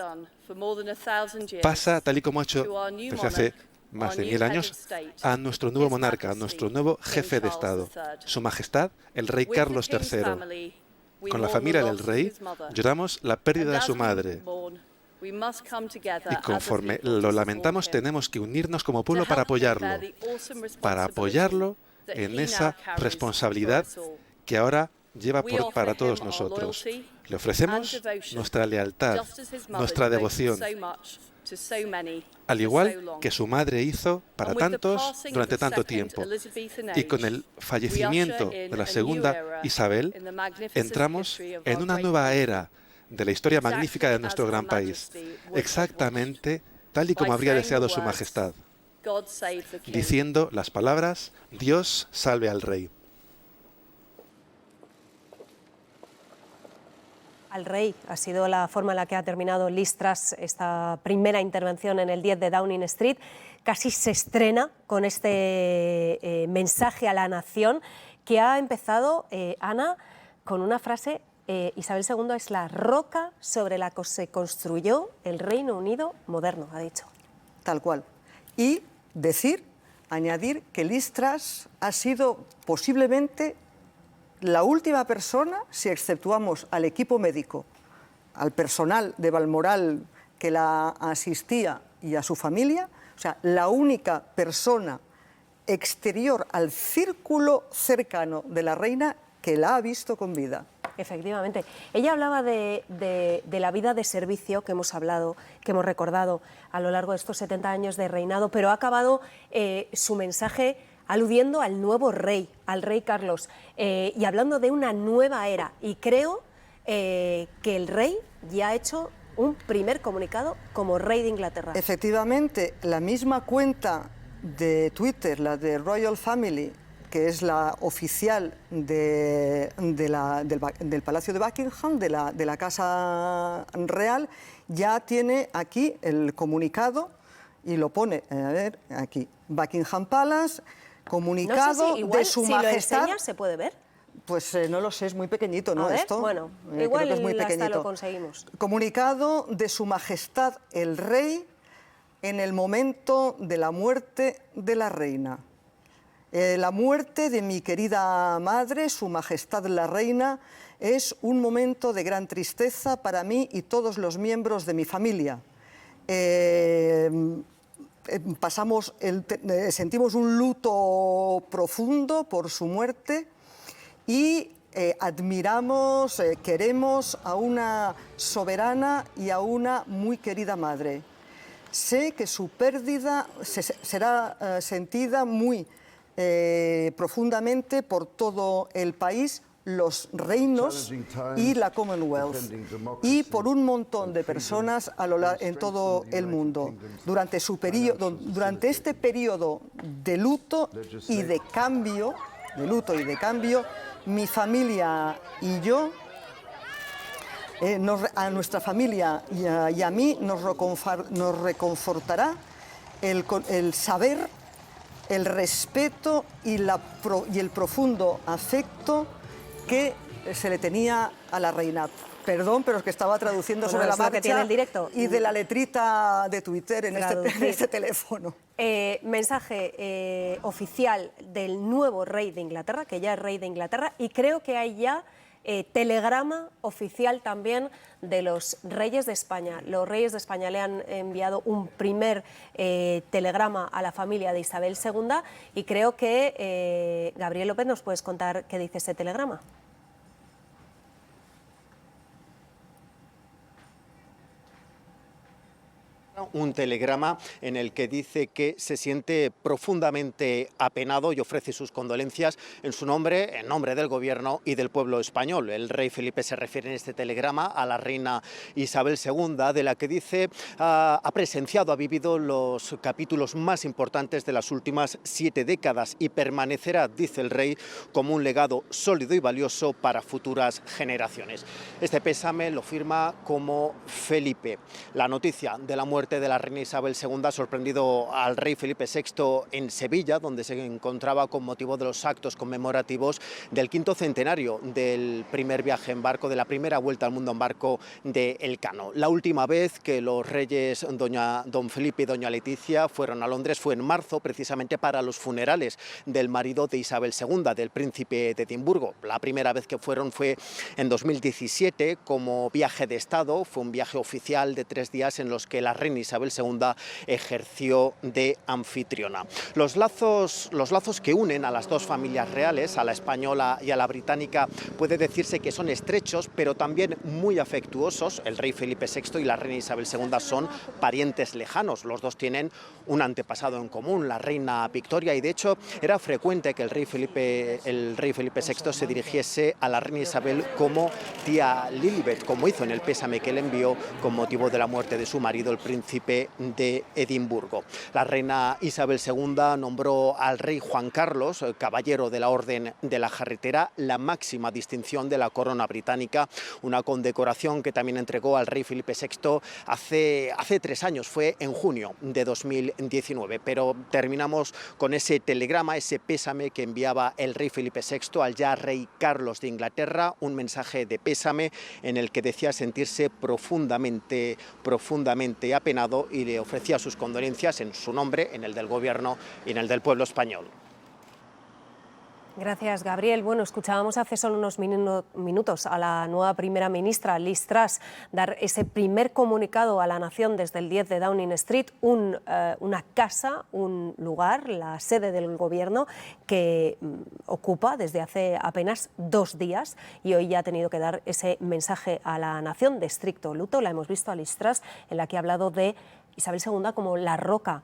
pasa, tal y como ha hecho desde hace más de 1000 años, a nuestro nuevo monarca, a nuestro nuevo jefe de Estado, Su Majestad, el Rey Carlos III. Con la familia del rey lloramos la pérdida de su madre. Y conforme lo lamentamos, tenemos que unirnos como pueblo para apoyarlo en esa responsabilidad que ahora lleva para todos nosotros. Le ofrecemos nuestra lealtad, nuestra devoción, al igual que su madre hizo para tantos durante tanto tiempo. Y con el fallecimiento de la segunda Isabel, entramos en una nueva era de la historia magnífica de nuestro gran país, exactamente tal y como habría deseado Su Majestad, diciendo las palabras: Dios salve al rey. Al rey ha sido la forma en la que ha terminado Liz Truss esta primera intervención en el 10 de Downing Street. Casi se estrena con este mensaje a la nación que ha empezado, Ana, con una frase: Isabel II es la roca sobre la que se construyó el Reino Unido moderno, ha dicho. Tal cual. Y añadir que Liz Truss ha sido posiblemente la última persona, si exceptuamos al equipo médico, al personal de Balmoral que la asistía y a su familia, o sea, la única persona exterior al círculo cercano de la reina que la ha visto con vida. Efectivamente. Ella hablaba de la vida de servicio que hemos hablado, que hemos recordado a lo largo de estos 70 años de reinado, pero ha acabado su mensaje aludiendo al nuevo rey, al rey Carlos, y hablando de una nueva era. Y creo que el rey ya ha hecho un primer comunicado como rey de Inglaterra. Efectivamente, la misma cuenta de Twitter, la de Royal Family, que es la oficial del Palacio de Buckingham, de la Casa Real, ya tiene aquí el comunicado y lo pone, a ver, aquí, Buckingham Palace, comunicado no sé si igual, de Su si Majestad. ¿Lo enseñas, se puede ver? Pues no lo sé, es muy pequeñito, ¿no? A ver, Esto, bueno, creo igual que es muy pequeñito. hasta lo conseguimos. Comunicado de Su Majestad el Rey en el momento de la muerte de la reina. La muerte de mi querida madre, Su Majestad la Reina, es un momento de gran tristeza para mí y todos los miembros de mi familia. Sentimos un luto profundo por su muerte y admiramos, queremos a una soberana y a una muy querida madre. Sé que su pérdida será sentida muy profundamente por todo el país, los reinos y la Commonwealth, y por un montón de personas en todo el mundo. Durante este periodo de luto y de cambio, mi familia y yo, a nuestra familia y a mí nos reconfortará el saber el respeto y el profundo afecto que se le tenía a la reina. Perdón, pero es que estaba traduciendo sobre la marcha que tiene el directo. Y de la letrita de Twitter en este teléfono. Mensaje oficial del nuevo rey de Inglaterra, que ya es rey de Inglaterra, y creo que hay ya telegrama oficial también de los reyes de España. Los reyes de España le han enviado un primer telegrama a la familia de Isabel II y creo que, Gabriel López, ¿nos puedes contar qué dice ese telegrama? Un telegrama en el que dice que se siente profundamente apenado y ofrece sus condolencias en su nombre, en nombre del Gobierno y del pueblo español. El rey Felipe se refiere en este telegrama a la reina Isabel II, de la que dice ha presenciado, ha vivido los capítulos más importantes de las últimas 7 décadas y permanecerá, dice el rey, como un legado sólido y valioso para futuras generaciones. Este pésame lo firma como Felipe. La noticia de la muerte de la reina Isabel II ha sorprendido al rey Felipe VI en Sevilla, donde se encontraba con motivo de los actos conmemorativos del 5º centenario del primer viaje en barco, de la primera vuelta al mundo en barco de Elcano. La última vez que los reyes don Felipe y doña Leticia fueron a Londres fue en marzo, precisamente para los funerales del marido de Isabel II, del príncipe de Edimburgo. La primera vez que fueron fue en 2017 como viaje de Estado, fue un viaje oficial de 3 días en los que la reina Isabel II ejerció de anfitriona. Los lazos que unen a las dos familias reales, a la española y a la británica, puede decirse que son estrechos, pero también muy afectuosos. El rey Felipe VI y la reina Isabel II son parientes lejanos. Los dos tienen un antepasado en común, la reina Victoria, y de hecho era frecuente que el rey Felipe VI se dirigiese a la reina Isabel como tía Lilibet, como hizo en el pésame que le envió con motivo de la muerte de su marido, el príncipe de Edimburgo. La reina Isabel II nombró al rey Juan Carlos, caballero de la Orden de la Jarretera, la máxima distinción de la corona británica, una condecoración que también entregó al rey Felipe VI hace 3 años, fue en junio de 2019. Pero terminamos con ese telegrama, ese pésame que enviaba el rey Felipe VI al ya rey Carlos de Inglaterra, un mensaje de pésame en el que decía sentirse profundamente apenado y le ofrecía sus condolencias en su nombre, en el del Gobierno y en el del pueblo español. Gracias, Gabriel. Bueno, escuchábamos hace solo unos minutos a la nueva primera ministra, Liz Truss, dar ese primer comunicado a la nación desde el 10 de Downing Street, una casa, un lugar, la sede del Gobierno, que ocupa desde hace apenas 2 días y hoy ya ha tenido que dar ese mensaje a la nación de estricto luto. La hemos visto a Liz Truss, en la que ha hablado de Isabel II como la roca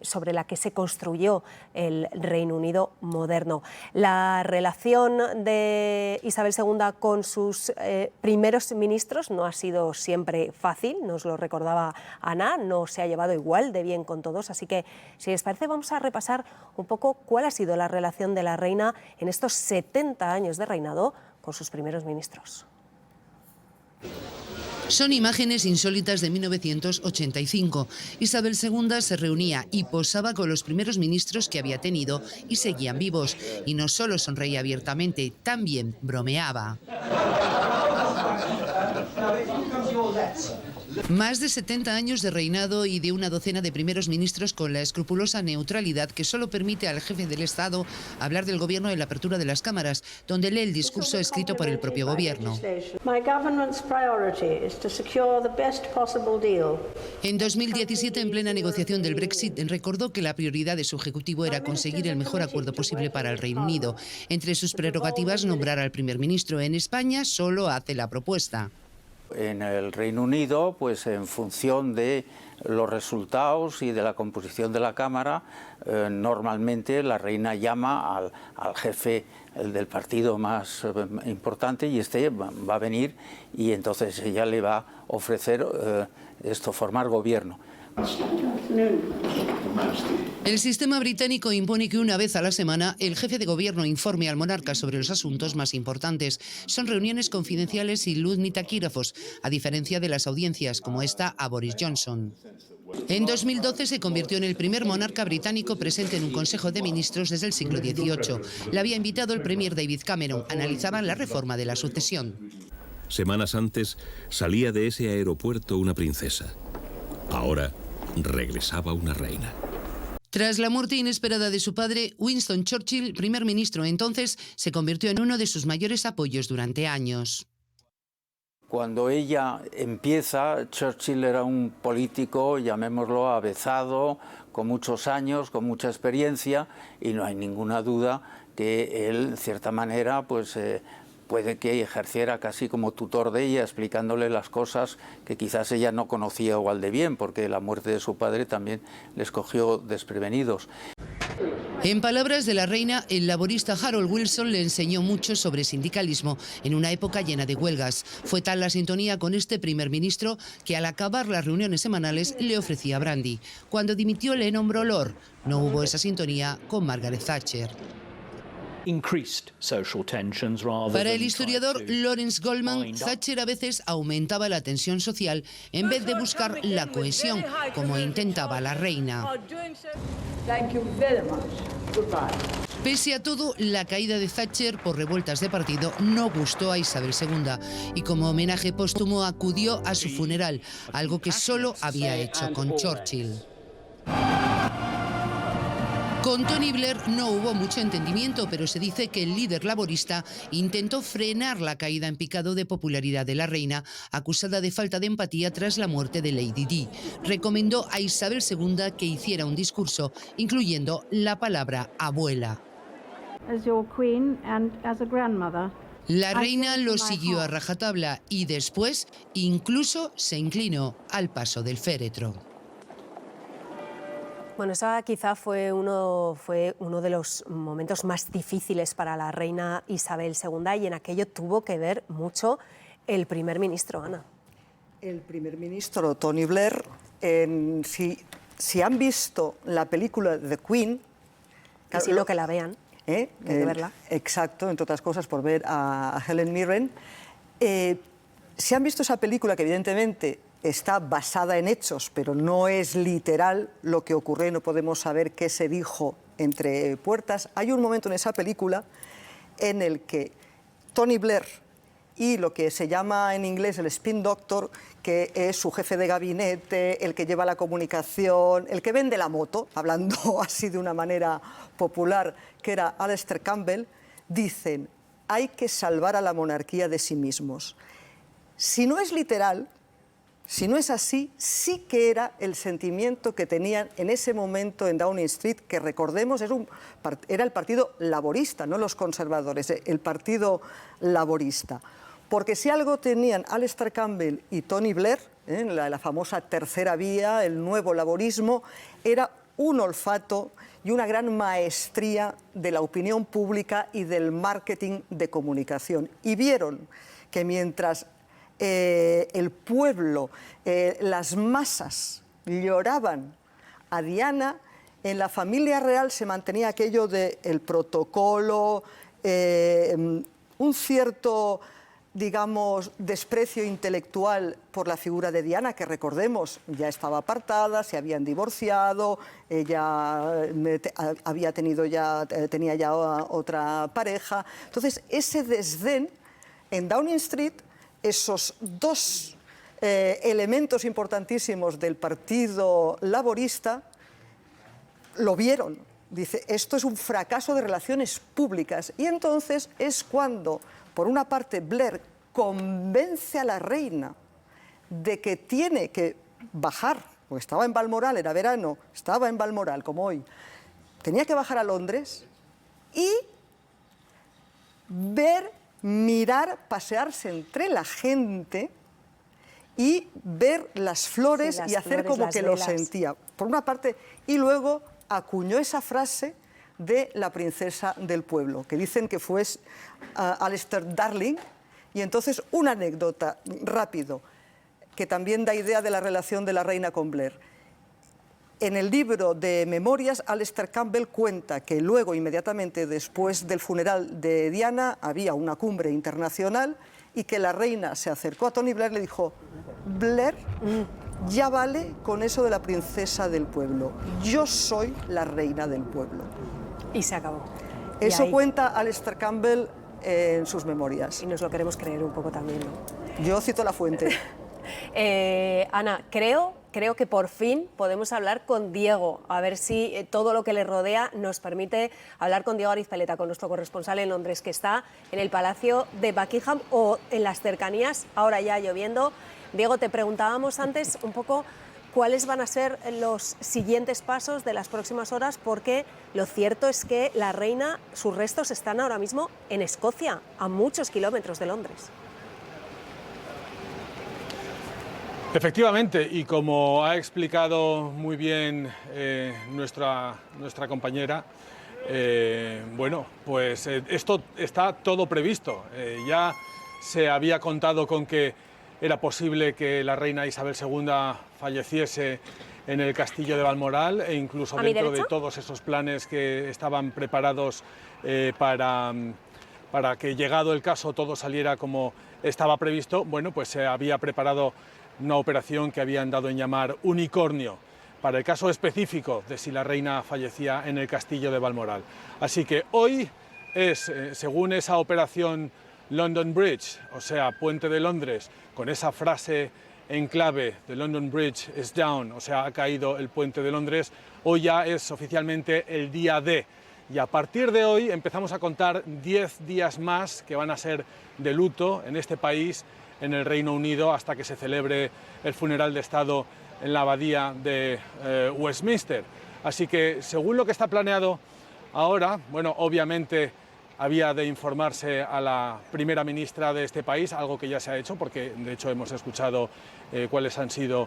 sobre la que se construyó el Reino Unido moderno. La relación de Isabel II con sus primeros ministros no ha sido siempre fácil, nos lo recordaba Ana, no se ha llevado igual de bien con todos, así que si les parece vamos a repasar un poco cuál ha sido la relación de la reina en estos 70 años de reinado con sus primeros ministros. Son imágenes insólitas de 1985. Isabel II se reunía y posaba con los primeros ministros que había tenido y seguían vivos. Y no solo sonreía abiertamente, también bromeaba. Más de 70 años de reinado y de una docena de primeros ministros con la escrupulosa neutralidad que solo permite al jefe del Estado hablar del gobierno en la apertura de las cámaras, donde lee el discurso escrito por el propio gobierno. En 2017, en plena negociación del Brexit, recordó que la prioridad de su ejecutivo era conseguir el mejor acuerdo posible para el Reino Unido. Entre sus prerrogativas, nombrar al primer ministro. En España solo hace la propuesta. En el Reino Unido, pues en función de los resultados y de la composición de la Cámara, normalmente la reina llama al jefe del partido más importante y este va a venir y entonces ella le va a ofrecer formar gobierno. El sistema británico impone que una vez a la semana el jefe de gobierno informe al monarca sobre los asuntos más importantes. Son reuniones confidenciales y luz ni taquígrafos, a diferencia de las audiencias como esta a Boris Johnson. En 2012 se convirtió en el primer monarca británico presente en un Consejo de Ministros desde el siglo XVIII. Le había invitado el premier David Cameron. Analizaban la reforma de la sucesión. Semanas antes salía de ese aeropuerto una princesa. Ahora regresaba una reina. Tras la muerte inesperada de su padre, Winston Churchill, primer ministro entonces, se convirtió en uno de sus mayores apoyos durante años. Cuando ella empieza, Churchill era un político, llamémoslo avezado, con muchos años, con mucha experiencia, y no hay ninguna duda que él, en cierta manera, pues puede que ejerciera casi como tutor de ella, explicándole las cosas que quizás ella no conocía igual de bien, porque la muerte de su padre también les cogió desprevenidos. En palabras de la reina, el laborista Harold Wilson le enseñó mucho sobre sindicalismo en una época llena de huelgas. Fue tal la sintonía con este primer ministro que al acabar las reuniones semanales le ofrecía brandy. Cuando dimitió le nombró Lord. No hubo esa sintonía con Margaret Thatcher. Para el historiador Lawrence Goldman, Thatcher a veces aumentaba la tensión social en vez de buscar la cohesión, como intentaba la reina. Pese a todo, la caída de Thatcher por revueltas de partido no gustó a Isabel II y como homenaje póstumo acudió a su funeral, algo que solo había hecho con Churchill. Con Tony Blair no hubo mucho entendimiento, pero se dice que el líder laborista intentó frenar la caída en picado de popularidad de la reina, acusada de falta de empatía tras la muerte de Lady Di. Recomendó a Isabel II que hiciera un discurso, incluyendo la palabra abuela. As your queen and as a grandmother. La reina lo siguió a rajatabla y después incluso se inclinó al paso del féretro. Bueno, esa quizá fue uno de los momentos más difíciles para la reina Isabel II y en aquello tuvo que ver mucho el primer ministro, Ana. El primer ministro Tony Blair, si han visto la película The Queen... Y si no, que la vean, hay que verla. Exacto, entre otras cosas por ver a Helen Mirren. Si han visto esa película, que evidentemente está basada en hechos, pero no es literal lo que ocurrió, no podemos saber qué se dijo entre puertas. Hay un momento en esa película en el que Tony Blair y lo que se llama en inglés el spin doctor, que es su jefe de gabinete, el que lleva la comunicación, el que vende la moto, hablando así de una manera popular, que era Alastair Campbell, dicen: hay que salvar a la monarquía de sí mismos. Si no es literal, si no es así, sí que era el sentimiento que tenían en ese momento en Downing Street, que recordemos era el Partido Laborista, no los conservadores, el Partido Laborista. Porque si algo tenían Alastair Campbell y Tony Blair, la famosa tercera vía, el nuevo laborismo, era un olfato y una gran maestría de la opinión pública y del marketing de comunicación. Y vieron que mientras el pueblo, las masas lloraban a Diana, en la familia real se mantenía aquello del protocolo, un cierto, digamos, desprecio intelectual por la figura de Diana, que recordemos, ya estaba apartada, se habían divorciado, ella tenía ya otra pareja. Entonces, ese desdén en Downing Street, esos dos elementos importantísimos del Partido Laborista lo vieron. Dice, esto es un fracaso de relaciones públicas. Y entonces es cuando, por una parte, Blair convence a la reina de que tiene que bajar, porque estaba en Balmoral, era verano, estaba en Balmoral, como hoy, tenía que bajar a Londres y mirar, pasearse entre la gente y ver las flores, y hacer como que lo sentía. Por una parte, y luego acuñó esa frase de la princesa del pueblo, que dicen que fue Alistair Darling. Y entonces, una anécdota rápido, que también da idea de la relación de la reina con Blair. En el libro de memorias, Alastair Campbell cuenta que luego, inmediatamente después del funeral de Diana, había una cumbre internacional y que la reina se acercó a Tony Blair y le dijo: Blair, Ya vale con eso de la princesa del pueblo. Yo soy la reina del pueblo. Y se acabó. Eso cuenta Alistair Campbell en sus memorias. Y nos lo queremos creer un poco también, ¿no? Yo cito la fuente. Ana, creo que por fin podemos hablar con Diego, a ver si todo lo que le rodea nos permite hablar con Diego Arizpeleta, con nuestro corresponsal en Londres, que está en el Palacio de Buckingham o en las cercanías, ahora ya lloviendo. Diego, te preguntábamos antes un poco cuáles van a ser los siguientes pasos de las próximas horas, porque lo cierto es que la reina, sus restos están ahora mismo en Escocia, a muchos kilómetros de Londres. Efectivamente, y como ha explicado muy bien nuestra compañera, bueno, pues esto está todo previsto. Ya se había contado con que era posible que la reina Isabel II falleciese en el castillo de Balmoral, e incluso dentro de todos esos planes que estaban preparados para que, llegado el caso, todo saliera como estaba previsto. Bueno, pues se había preparado una operación que habían dado en llamar Unicornio, para el caso específico de si la reina fallecía en el castillo de Balmoral. Así que hoy es, según esa operación London Bridge, o sea, Puente de Londres, con esa frase en clave de London Bridge is down, o sea, ha caído el Puente de Londres, hoy ya es oficialmente el día D. Y a partir de hoy empezamos a contar 10 días más que van a ser de luto en este país, en el Reino Unido, hasta que se celebre el funeral de Estado en la abadía de Westminster. Así que, según lo que está planeado ahora, bueno, obviamente había de informarse a la primera ministra de este país, algo que ya se ha hecho, porque de hecho hemos escuchado cuáles han sido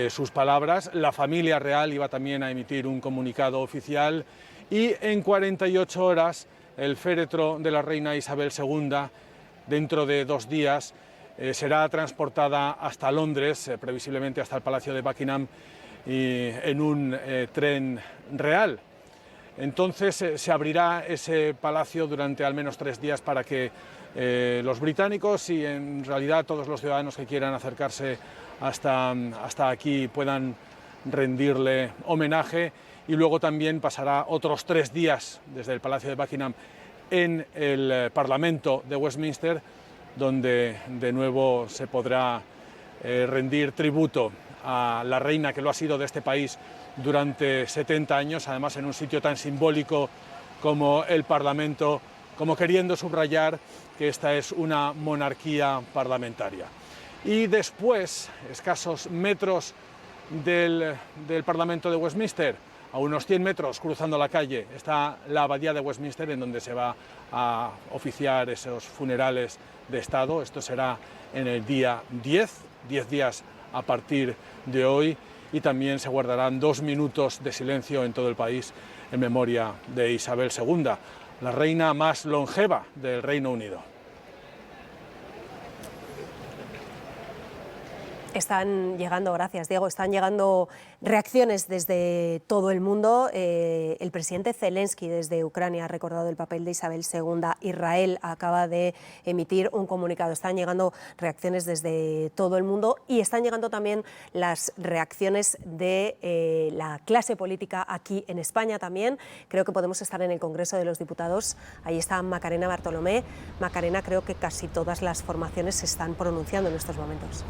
sus palabras. La familia real iba también a emitir un comunicado oficial, y en 48 horas el féretro de la reina Isabel II, dentro de 2 días, será transportada hasta Londres, previsiblemente hasta el Palacio de Buckingham, y en un tren real. Entonces se abrirá ese palacio durante al menos 3 días para que los británicos y en realidad todos los ciudadanos que quieran acercarse hasta aquí puedan rendirle homenaje, y luego también pasará otros 3 días desde el Palacio de Buckingham en el Parlamento de Westminster, donde de nuevo se podrá rendir tributo a la reina que lo ha sido de este país durante 70 años, además en un sitio tan simbólico como el Parlamento, como queriendo subrayar que esta es una monarquía parlamentaria. Y después, escasos metros del Parlamento de Westminster, a unos 100 metros cruzando la calle, está la abadía de Westminster, en donde se va a oficiar esos funerales de Estado. Esto será en el día 10 días a partir de hoy, y también se guardarán 2 minutos de silencio en todo el país en memoria de Isabel II, la reina más longeva del Reino Unido. Están llegando, gracias Diego, están llegando reacciones desde todo el mundo. El presidente Zelensky desde Ucrania ha recordado el papel de Isabel II. Israel acaba de emitir un comunicado. Están llegando reacciones desde todo el mundo, y están llegando también las reacciones de la clase política aquí en España también. Creo que podemos estar en el Congreso de los Diputados. Ahí está Macarena Bartolomé. Macarena, creo que casi todas las formaciones se están pronunciando en estos momentos.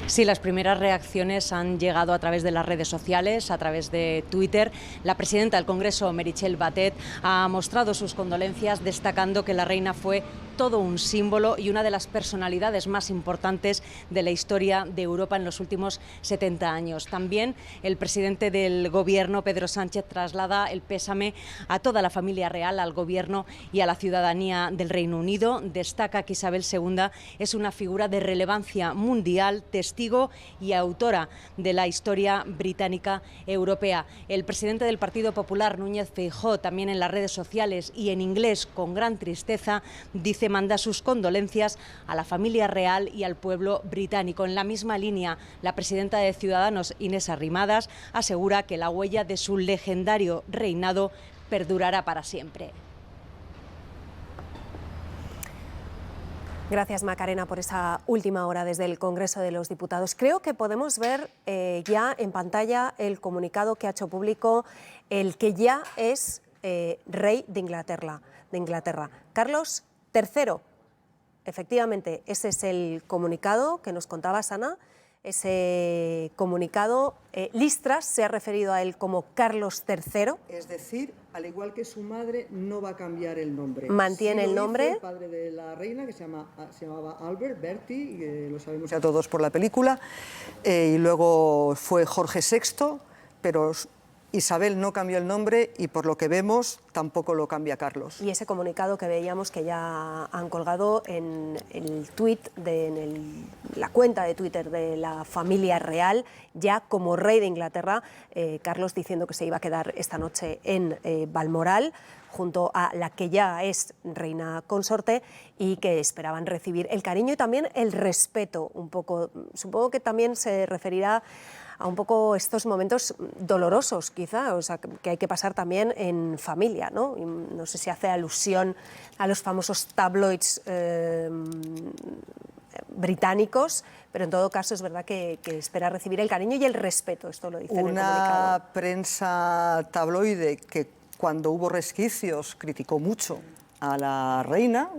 Sí, las primeras reacciones han llegado a través de las redes sociales, a través de Twitter. La presidenta del Congreso, Meritxell Batet, ha mostrado sus condolencias, destacando que la reina fue todo un símbolo y una de las personalidades más importantes de la historia de Europa en los últimos 70 años. También el presidente del Gobierno, Pedro Sánchez, traslada el pésame a toda la familia real, al Gobierno y a la ciudadanía del Reino Unido. Destaca que Isabel II es una figura de relevancia mundial, testigo y autora de la historia británica europea. El presidente del Partido Popular, Núñez Feijóo, también en las redes sociales y en inglés, con gran tristeza, dice: manda sus condolencias a la familia real y al pueblo británico. En la misma línea, la presidenta de Ciudadanos, Inés Arrimadas, asegura que la huella de su legendario reinado perdurará para siempre. Gracias, Macarena, por esa última hora desde el Congreso de los Diputados. Creo que podemos ver ya en pantalla el comunicado que ha hecho público el que ya es rey de Inglaterra. Carlos III. Efectivamente, ese es el comunicado que nos contaba Sana. Ese comunicado, Liz Truss se ha referido a él como Carlos III. Es decir, al igual que su madre, no va a cambiar el nombre. Mantiene el nombre. El padre de la reina, que se llamaba Albert, Bertie, lo sabemos ya todos por la película, y luego fue Jorge VI, pero Isabel no cambió el nombre y por lo que vemos tampoco lo cambia Carlos. Y ese comunicado que veíamos que ya han colgado en el tweet, la cuenta de Twitter de la familia real, ya como rey de Inglaterra, Carlos diciendo que se iba a quedar esta noche en Balmoral, junto a la que ya es reina consorte, y que esperaban recibir el cariño y también el respeto un poco. Supongo que también se referirá a un poco estos momentos dolorosos, quizá, o sea, que hay que pasar también en familia, ¿no? Y no sé si hace alusión a los famosos tabloids británicos, pero en todo caso es verdad que espera recibir el cariño y el respeto, esto lo dice en el comunicado. Una prensa tabloide que cuando hubo resquicios criticó mucho a la reina,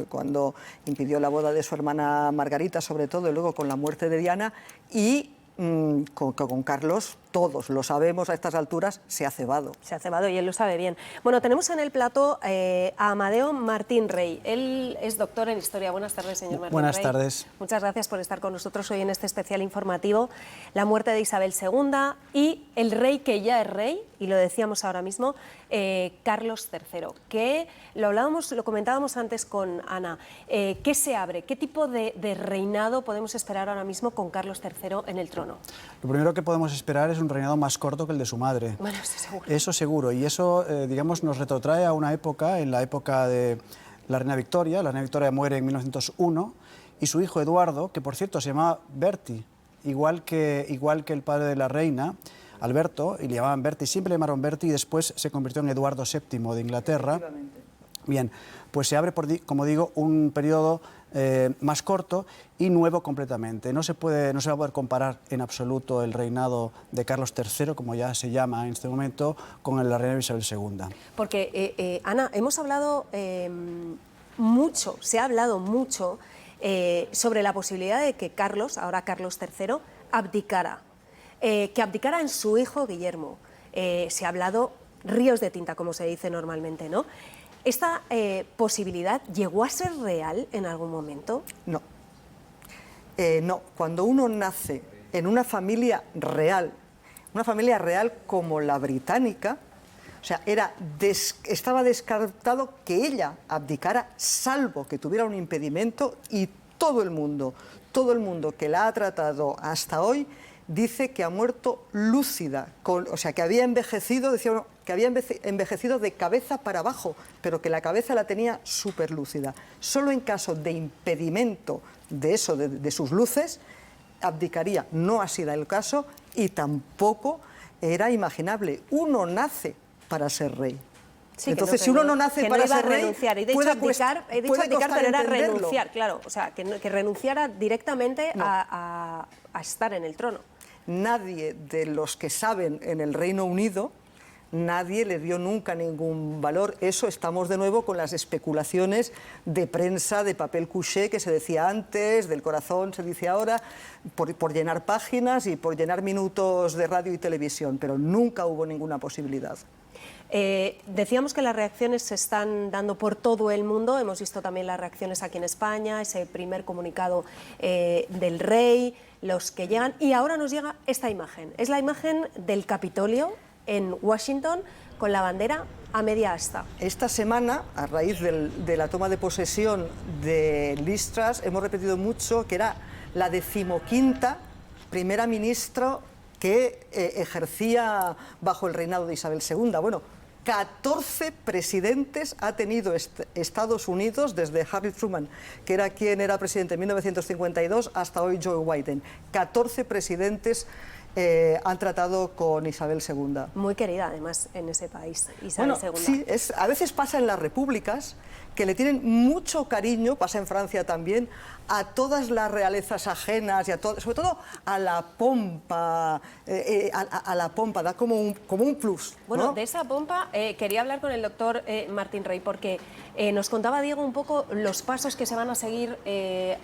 cuando impidió la boda de su hermana Margarita, sobre todo, y luego con la muerte de Diana, y con Carlos, todos lo sabemos a estas alturas, se ha cebado. Se ha cebado y él lo sabe bien. Bueno, tenemos en el plató a Amadeo Martín Rey. Él es doctor en Historia. Buenas tardes, señor Martín Rey. Buenas tardes. Muchas gracias por estar con nosotros hoy en este especial informativo. La muerte de Isabel II y el rey que ya es rey, y lo decíamos ahora mismo, Carlos III. Que lo comentábamos antes con Ana. ¿Qué se abre? ¿Qué tipo de reinado podemos esperar ahora mismo con Carlos III en el trono? Lo primero que podemos esperar es un reinado más corto que el de su madre. Bueno, eso seguro. Eso seguro. Y eso, digamos, nos retrotrae a una época, en la época de la reina Victoria. La reina Victoria muere en 1901 y su hijo Eduardo, que por cierto se llamaba Bertie, igual que el padre de la reina, Alberto, y le llamaban Bertie, siempre le llamaron Bertie, y después se convirtió en Eduardo VII de Inglaterra. Bien, pues se abre, como digo, un periodo más corto y nuevo completamente. No se va a poder comparar en absoluto el reinado de Carlos III, como ya se llama en este momento, con el de la reina Isabel II. Porque, Ana, hemos hablado mucho, se ha hablado mucho sobre la posibilidad de que Carlos, ahora Carlos III, abdicara, que abdicara en su hijo Guillermo. Se ha hablado ríos de tinta, como se dice normalmente, ¿no? ¿Esta posibilidad llegó a ser real en algún momento? No. No. Cuando uno nace en una familia real como la británica, o sea, estaba descartado que ella abdicara, salvo que tuviera un impedimento, y todo el mundo que la ha tratado hasta hoy dice que ha muerto lúcida, o sea, que había envejecido, decía, que había envejecido de cabeza para abajo, pero que la cabeza la tenía súper lúcida. Solo en caso de impedimento de eso, de sus luces, abdicaría. No ha sido el caso y tampoco era imaginable. Uno nace para ser rey. Sí, entonces, si uno no nace para ser rey, renunciar. Y de hecho, abdicar, pero era renunciar, claro. O sea, que renunciara directamente a estar en el trono. Nadie de los que saben en el Reino Unido, nadie le dio nunca ningún valor. Eso, estamos de nuevo con las especulaciones de prensa, de papel couché, que se decía antes, del corazón se dice ahora, por llenar páginas y por llenar minutos de radio y televisión, pero nunca hubo ninguna posibilidad. Decíamos que las reacciones se están dando por todo el mundo. Hemos visto también las reacciones aquí en España, ese primer comunicado del rey, los que llegan, y ahora nos llega esta imagen. Es la imagen del Capitolio en Washington con la bandera a media asta. Esta semana, a raíz de la toma de posesión de Liz Truss, hemos repetido mucho que era la 15ª primera ministra que ejercía bajo el reinado de Isabel II. Bueno, 14 presidentes ha tenido Estados Unidos desde Harry Truman, que era quien era presidente en 1952, hasta hoy Joe Biden. 14 presidentes han tratado con Isabel II. Muy querida, además, en ese país, Isabel II. Sí, a veces pasa en las repúblicas que le tienen mucho cariño, pasa en Francia también, a todas las realezas ajenas y sobre todo a la pompa, da como un plus, ¿no? Bueno, de esa pompa quería hablar con el doctor Martín Rey, porque nos contaba Diego un poco los pasos que se van a seguir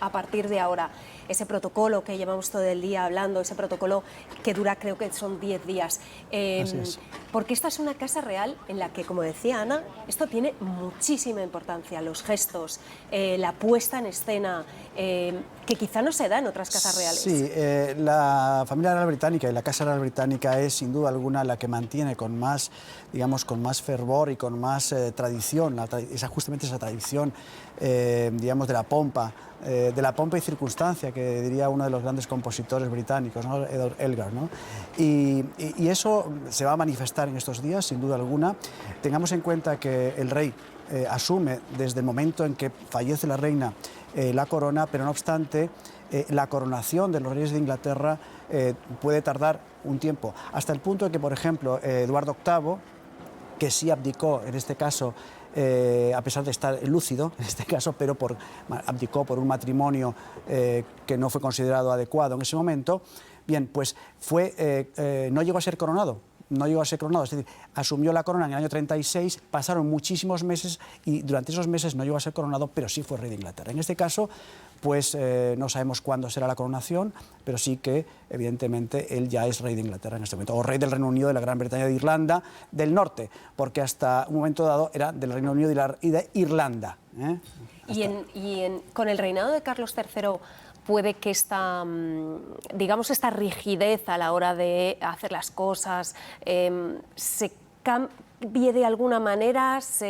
a partir de ahora. Ese protocolo que llevamos todo el día hablando, ese protocolo que dura, creo que son 10 días. Porque esta es una casa real en la que, como decía Ana, esto tiene muchísima importancia, los gestos, la puesta en escena, que quizá no se da en otras casas reales. Sí, la familia real británica y la Casa Real Británica es sin duda alguna la que mantiene con más, digamos, con más fervor y con más tradición, justamente esa tradición, digamos, de la pompa y circunstancia, que diría uno de los grandes compositores británicos, ¿no? Edward Elgar, ¿no? Y eso se va a manifestar en estos días, sin duda alguna. Tengamos en cuenta que el rey asume desde el momento en que fallece la reina la corona, pero no obstante, la coronación de los reyes de Inglaterra puede tardar un tiempo, hasta el punto de que, por ejemplo, Eduardo VIII, que sí abdicó, en este caso, a pesar de estar lúcido, en este caso, pero abdicó por un matrimonio que no fue considerado adecuado en ese momento, bien, pues no llegó a ser coronado. No llegó a ser coronado, es decir, asumió la corona en el año 36, pasaron muchísimos meses y durante esos meses no llegó a ser coronado, pero sí fue rey de Inglaterra. En este caso, pues no sabemos cuándo será la coronación, pero sí que, evidentemente, él ya es rey de Inglaterra en este momento, o rey del Reino Unido, de la Gran Bretaña, de Irlanda, del Norte, porque hasta un momento dado era del Reino Unido y de Irlanda. Con el reinado de Carlos III, puede que esta rigidez a la hora de hacer las cosas se cambie de alguna manera, es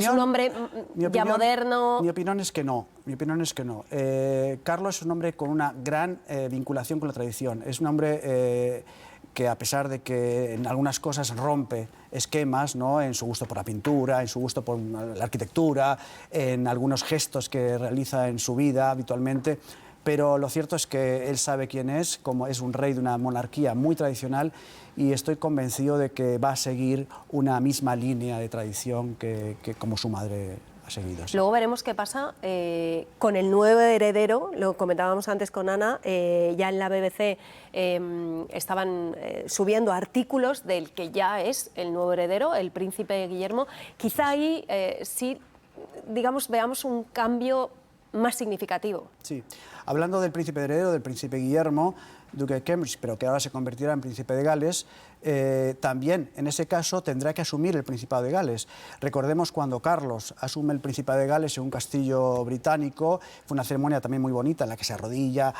un hombre ya moderno. Mi opinión es que no. Carlos es un hombre con una gran vinculación con la tradición. Es un hombre que, a pesar de que en algunas cosas rompe esquemas, ¿no? En su gusto por la pintura, en su gusto por la arquitectura, en algunos gestos que realiza en su vida habitualmente, pero lo cierto es que él sabe quién es, como es un rey de una monarquía muy tradicional, y estoy convencido de que va a seguir una misma línea de tradición que como su madre ha seguido. Sí. Luego veremos qué pasa con el nuevo heredero, lo comentábamos antes con Ana, ya en la BBC estaban subiendo artículos del que ya es el nuevo heredero, el príncipe Guillermo. Quizá ahí sí, digamos, veamos un cambio más significativo. Sí, hablando del príncipe heredero, del príncipe Guillermo, duque de Cambridge, pero que ahora se convertirá en príncipe de Gales, también en ese caso tendrá que asumir el Principado de Gales. Recordemos cuando Carlos asume el Principado de Gales en un castillo británico, fue una ceremonia también muy bonita en la que se arrodilla,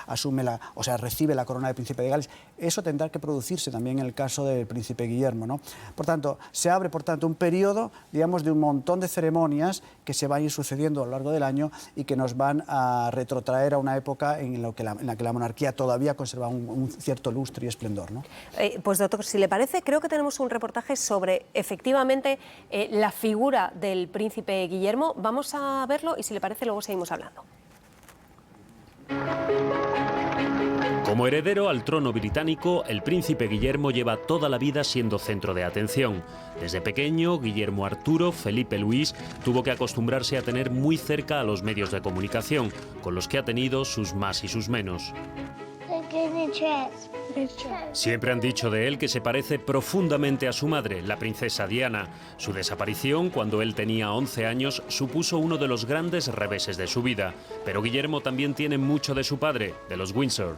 recibe la corona de príncipe de Gales. Eso tendrá que producirse también en el caso del príncipe Guillermo, ¿no? Por tanto, se abre un periodo, digamos, de un montón de ceremonias que se van a ir sucediendo a lo largo del año y que nos van a retrotraer a una época en la que la monarquía todavía conserva un cierto lustre y esplendor, ¿no? Pues doctor, si le parece, creo que tenemos un reportaje sobre, efectivamente, la figura del príncipe Guillermo. Vamos a verlo y, si le parece, luego seguimos hablando. Como heredero al trono británico, el príncipe Guillermo lleva toda la vida siendo centro de atención. Desde pequeño, Guillermo Arturo Felipe Luis tuvo que acostumbrarse a tener muy cerca a los medios de comunicación, con los que ha tenido sus más y sus menos. Siempre han dicho de él que se parece profundamente a su madre, la princesa Diana. Su desaparición, cuando él tenía 11 años, supuso uno de los grandes reveses de su vida. Pero Guillermo también tiene mucho de su padre, de los Windsor.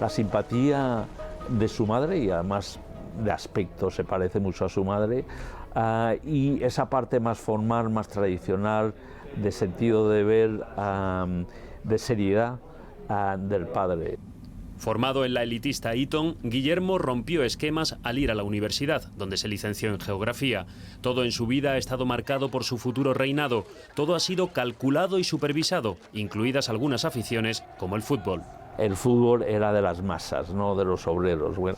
La simpatía de su madre, y además de aspecto se parece mucho a su madre, y esa parte más formal, más tradicional, de sentido de ver, de seriedad del padre. Formado en la elitista Eton, Guillermo rompió esquemas al ir a la universidad, donde se licenció en Geografía. Todo en su vida ha estado marcado por su futuro reinado. Todo ha sido calculado y supervisado, incluidas algunas aficiones como el fútbol. El fútbol era de las masas, no de los obreros. Bueno,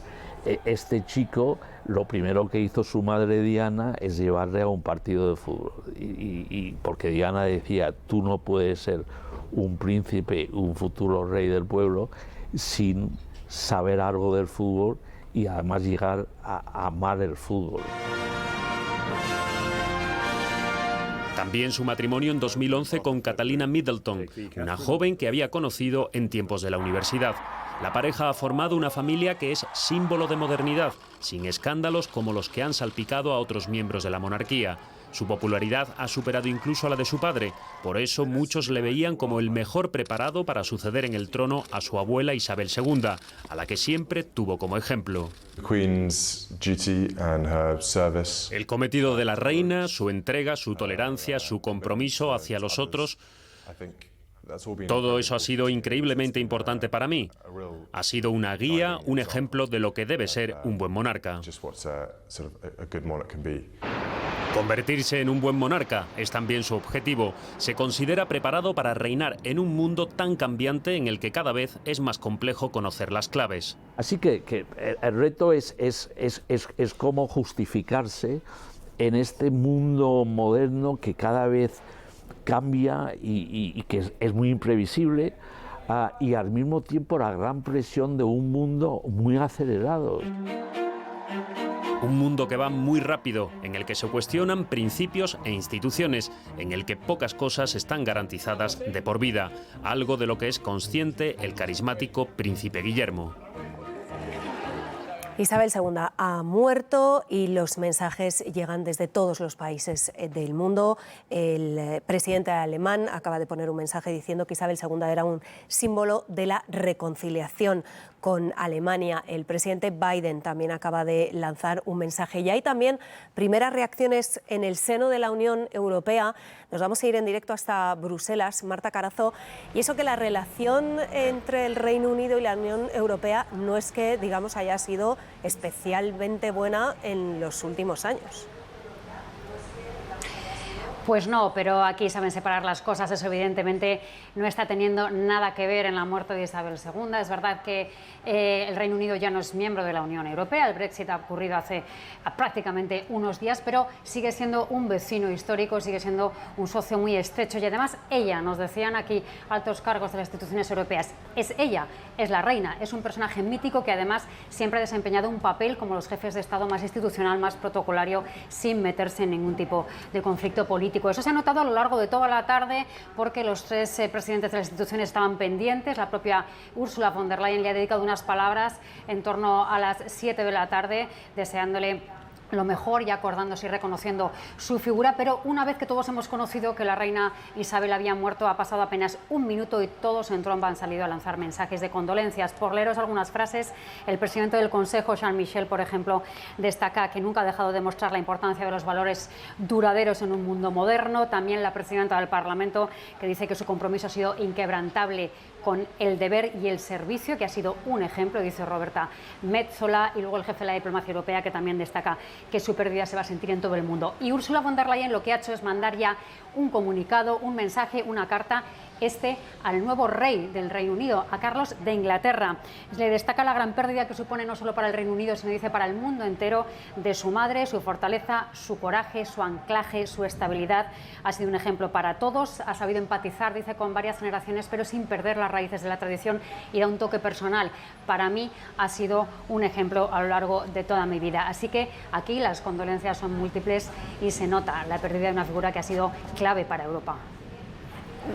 este chico, lo primero que hizo su madre Diana es llevarle a un partido de fútbol. Y porque Diana decía, tú no puedes ser un príncipe, un futuro rey del pueblo, sin saber algo del fútbol y además llegar a amar el fútbol. También su matrimonio en 2011 con Catalina Middleton, una joven que había conocido en tiempos de la universidad. La pareja ha formado una familia que es símbolo de modernidad, sin escándalos como los que han salpicado a otros miembros de la monarquía. Su popularidad ha superado incluso a la de su padre, por eso muchos le veían como el mejor preparado para suceder en el trono a su abuela Isabel II, a la que siempre tuvo como ejemplo. El cometido de la reina, su entrega, su tolerancia, su compromiso hacia los otros, todo eso ha sido increíblemente importante para mí. Ha sido una guía, un ejemplo de lo que debe ser un buen monarca. Convertirse en un buen monarca es también su objetivo. Se considera preparado para reinar en un mundo tan cambiante en el que cada vez es más complejo conocer las claves. Así que el reto es cómo justificarse en este mundo moderno que cada vez cambia y que es muy imprevisible, y al mismo tiempo la gran presión de un mundo muy acelerado. Un mundo que va muy rápido, en el que se cuestionan principios e instituciones, en el que pocas cosas están garantizadas de por vida, algo de lo que es consciente el carismático príncipe Guillermo. Isabel II ha muerto y los mensajes llegan desde todos los países del mundo. El presidente alemán acaba de poner un mensaje diciendo que Isabel II era un símbolo de la reconciliación con Alemania. El presidente Biden también acaba de lanzar un mensaje. Y hay también primeras reacciones en el seno de la Unión Europea. Nos vamos a ir en directo hasta Bruselas, Marta Carazo. Y eso que la relación entre el Reino Unido y la Unión Europea no es que, digamos, haya sido especialmente buena en los últimos años. Pues no, pero aquí saben separar las cosas. Eso evidentemente no está teniendo nada que ver en la muerte de Isabel II. Es verdad que el Reino Unido ya no es miembro de la Unión Europea. El Brexit ha ocurrido hace prácticamente unos días, pero sigue siendo un vecino histórico, sigue siendo un socio muy estrecho. Y además ella, nos decían aquí altos cargos de las instituciones europeas, es ella, es la reina, es un personaje mítico que además siempre ha desempeñado un papel como los jefes de Estado más institucional, más protocolario, sin meterse en ningún tipo de conflicto político. Eso se ha notado a lo largo de toda la tarde porque los tres presidentes de las instituciones estaban pendientes. La propia Ursula von der Leyen le ha dedicado unas palabras en torno a las 7 de la tarde, deseándole lo mejor y acordándose y reconociendo su figura, pero una vez que todos hemos conocido que la reina Isabel había muerto, ha pasado apenas un minuto y todos en tromba han salido a lanzar mensajes de condolencias. Por leeros algunas frases, el presidente del Consejo, Charles Michel, por ejemplo, destaca que nunca ha dejado de mostrar la importancia de los valores duraderos en un mundo moderno. También la presidenta del Parlamento, que dice que su compromiso ha sido inquebrantable con el deber y el servicio, que ha sido un ejemplo, dice Roberta Metsola, y luego el jefe de la diplomacia europea, que también destaca que su pérdida se va a sentir en todo el mundo. Y Ursula von der Leyen lo que ha hecho es mandar ya un comunicado, un mensaje, una carta, al nuevo rey del Reino Unido, a Carlos de Inglaterra. Le destaca la gran pérdida que supone no solo para el Reino Unido, sino dice para el mundo entero, de su madre, su fortaleza, su coraje, su anclaje, su estabilidad. Ha sido un ejemplo para todos, ha sabido empatizar, dice, con varias generaciones, pero sin perder las raíces de la tradición y da un toque personal. Para mí ha sido un ejemplo a lo largo de toda mi vida. Así que aquí las condolencias son múltiples y se nota la pérdida de una figura que ha sido clave para Europa.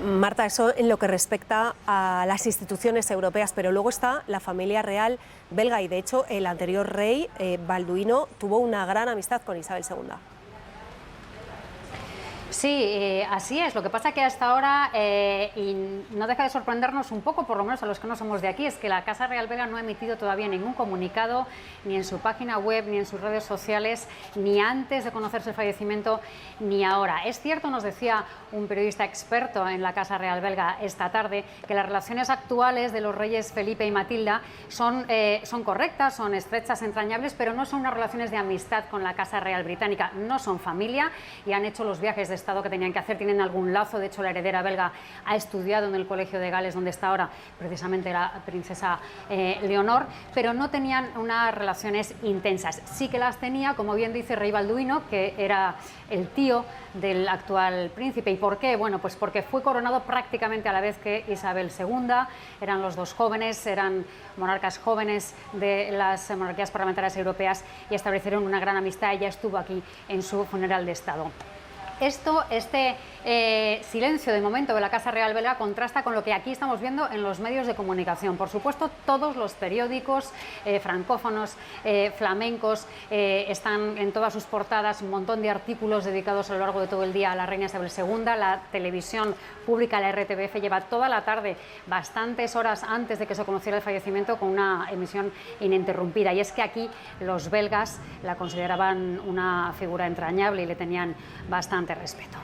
Marta, eso en lo que respecta a las instituciones europeas, pero luego está la familia real belga y de hecho el anterior rey, Balduino, tuvo una gran amistad con Isabel II. Sí, así es. Lo que pasa que hasta ahora, y no deja de sorprendernos un poco, por lo menos a los que no somos de aquí, es que la Casa Real belga no ha emitido todavía ningún comunicado, ni en su página web, ni en sus redes sociales, ni antes de conocerse el fallecimiento, ni ahora. Es cierto, nos decía un periodista experto en la Casa Real belga esta tarde, que las relaciones actuales de los reyes Felipe y Matilda son correctas, son estrechas, entrañables, pero no son unas relaciones de amistad con la Casa Real británica. No son familia y han hecho los viajes de Estado que tenían que hacer, tienen algún lazo. De hecho, la heredera belga ha estudiado en el Colegio de Gales, donde está ahora precisamente la princesa Leonor, pero no tenían unas relaciones intensas. Sí que las tenía, como bien dice, rey Balduino, que era el tío del actual príncipe. ¿Y por qué? Bueno, pues porque fue coronado prácticamente a la vez que Isabel II. Eran los dos jóvenes, eran monarcas jóvenes de las monarquías parlamentarias europeas y establecieron una gran amistad. Ella estuvo aquí en su funeral de Estado. Este silencio de momento de la Casa Real belga contrasta con lo que aquí estamos viendo en los medios de comunicación. Por supuesto, todos los periódicos francófonos, flamencos, están en todas sus portadas un montón de artículos dedicados a lo largo de todo el día a la reina Isabel II. La televisión pública, la RTBF, lleva toda la tarde, bastantes horas antes de que se conociera el fallecimiento, con una emisión ininterrumpida. Y es que aquí los belgas la consideraban una figura entrañable y le tenían bastante respeto.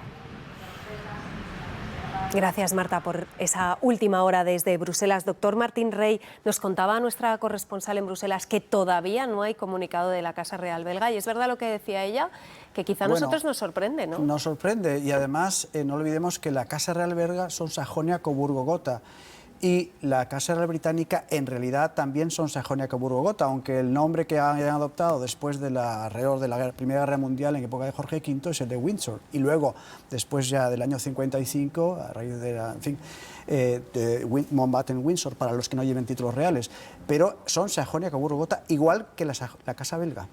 Gracias, Marta, por esa última hora desde Bruselas. Doctor Martín Rey, nos contaba nuestra corresponsal en Bruselas que todavía no hay comunicado de la Casa Real belga, y es verdad lo que decía ella, que quizá a nosotros nos sorprende, ¿no? Nos sorprende, y además no olvidemos que la Casa Real belga son Sajonia-Coburgo-Gotha, y la Casa Real Británica en realidad también son Sajonia-Coburgo-Gotha, aunque el nombre que han adoptado después de alrededor de la Primera Guerra Mundial en época de Jorge V es el de Windsor, y luego después ya del año 55, a raíz de de Mountbatten-Windsor, para los que no lleven títulos reales, pero son Sajonia-Coburgo-Gotha igual que la Casa belga.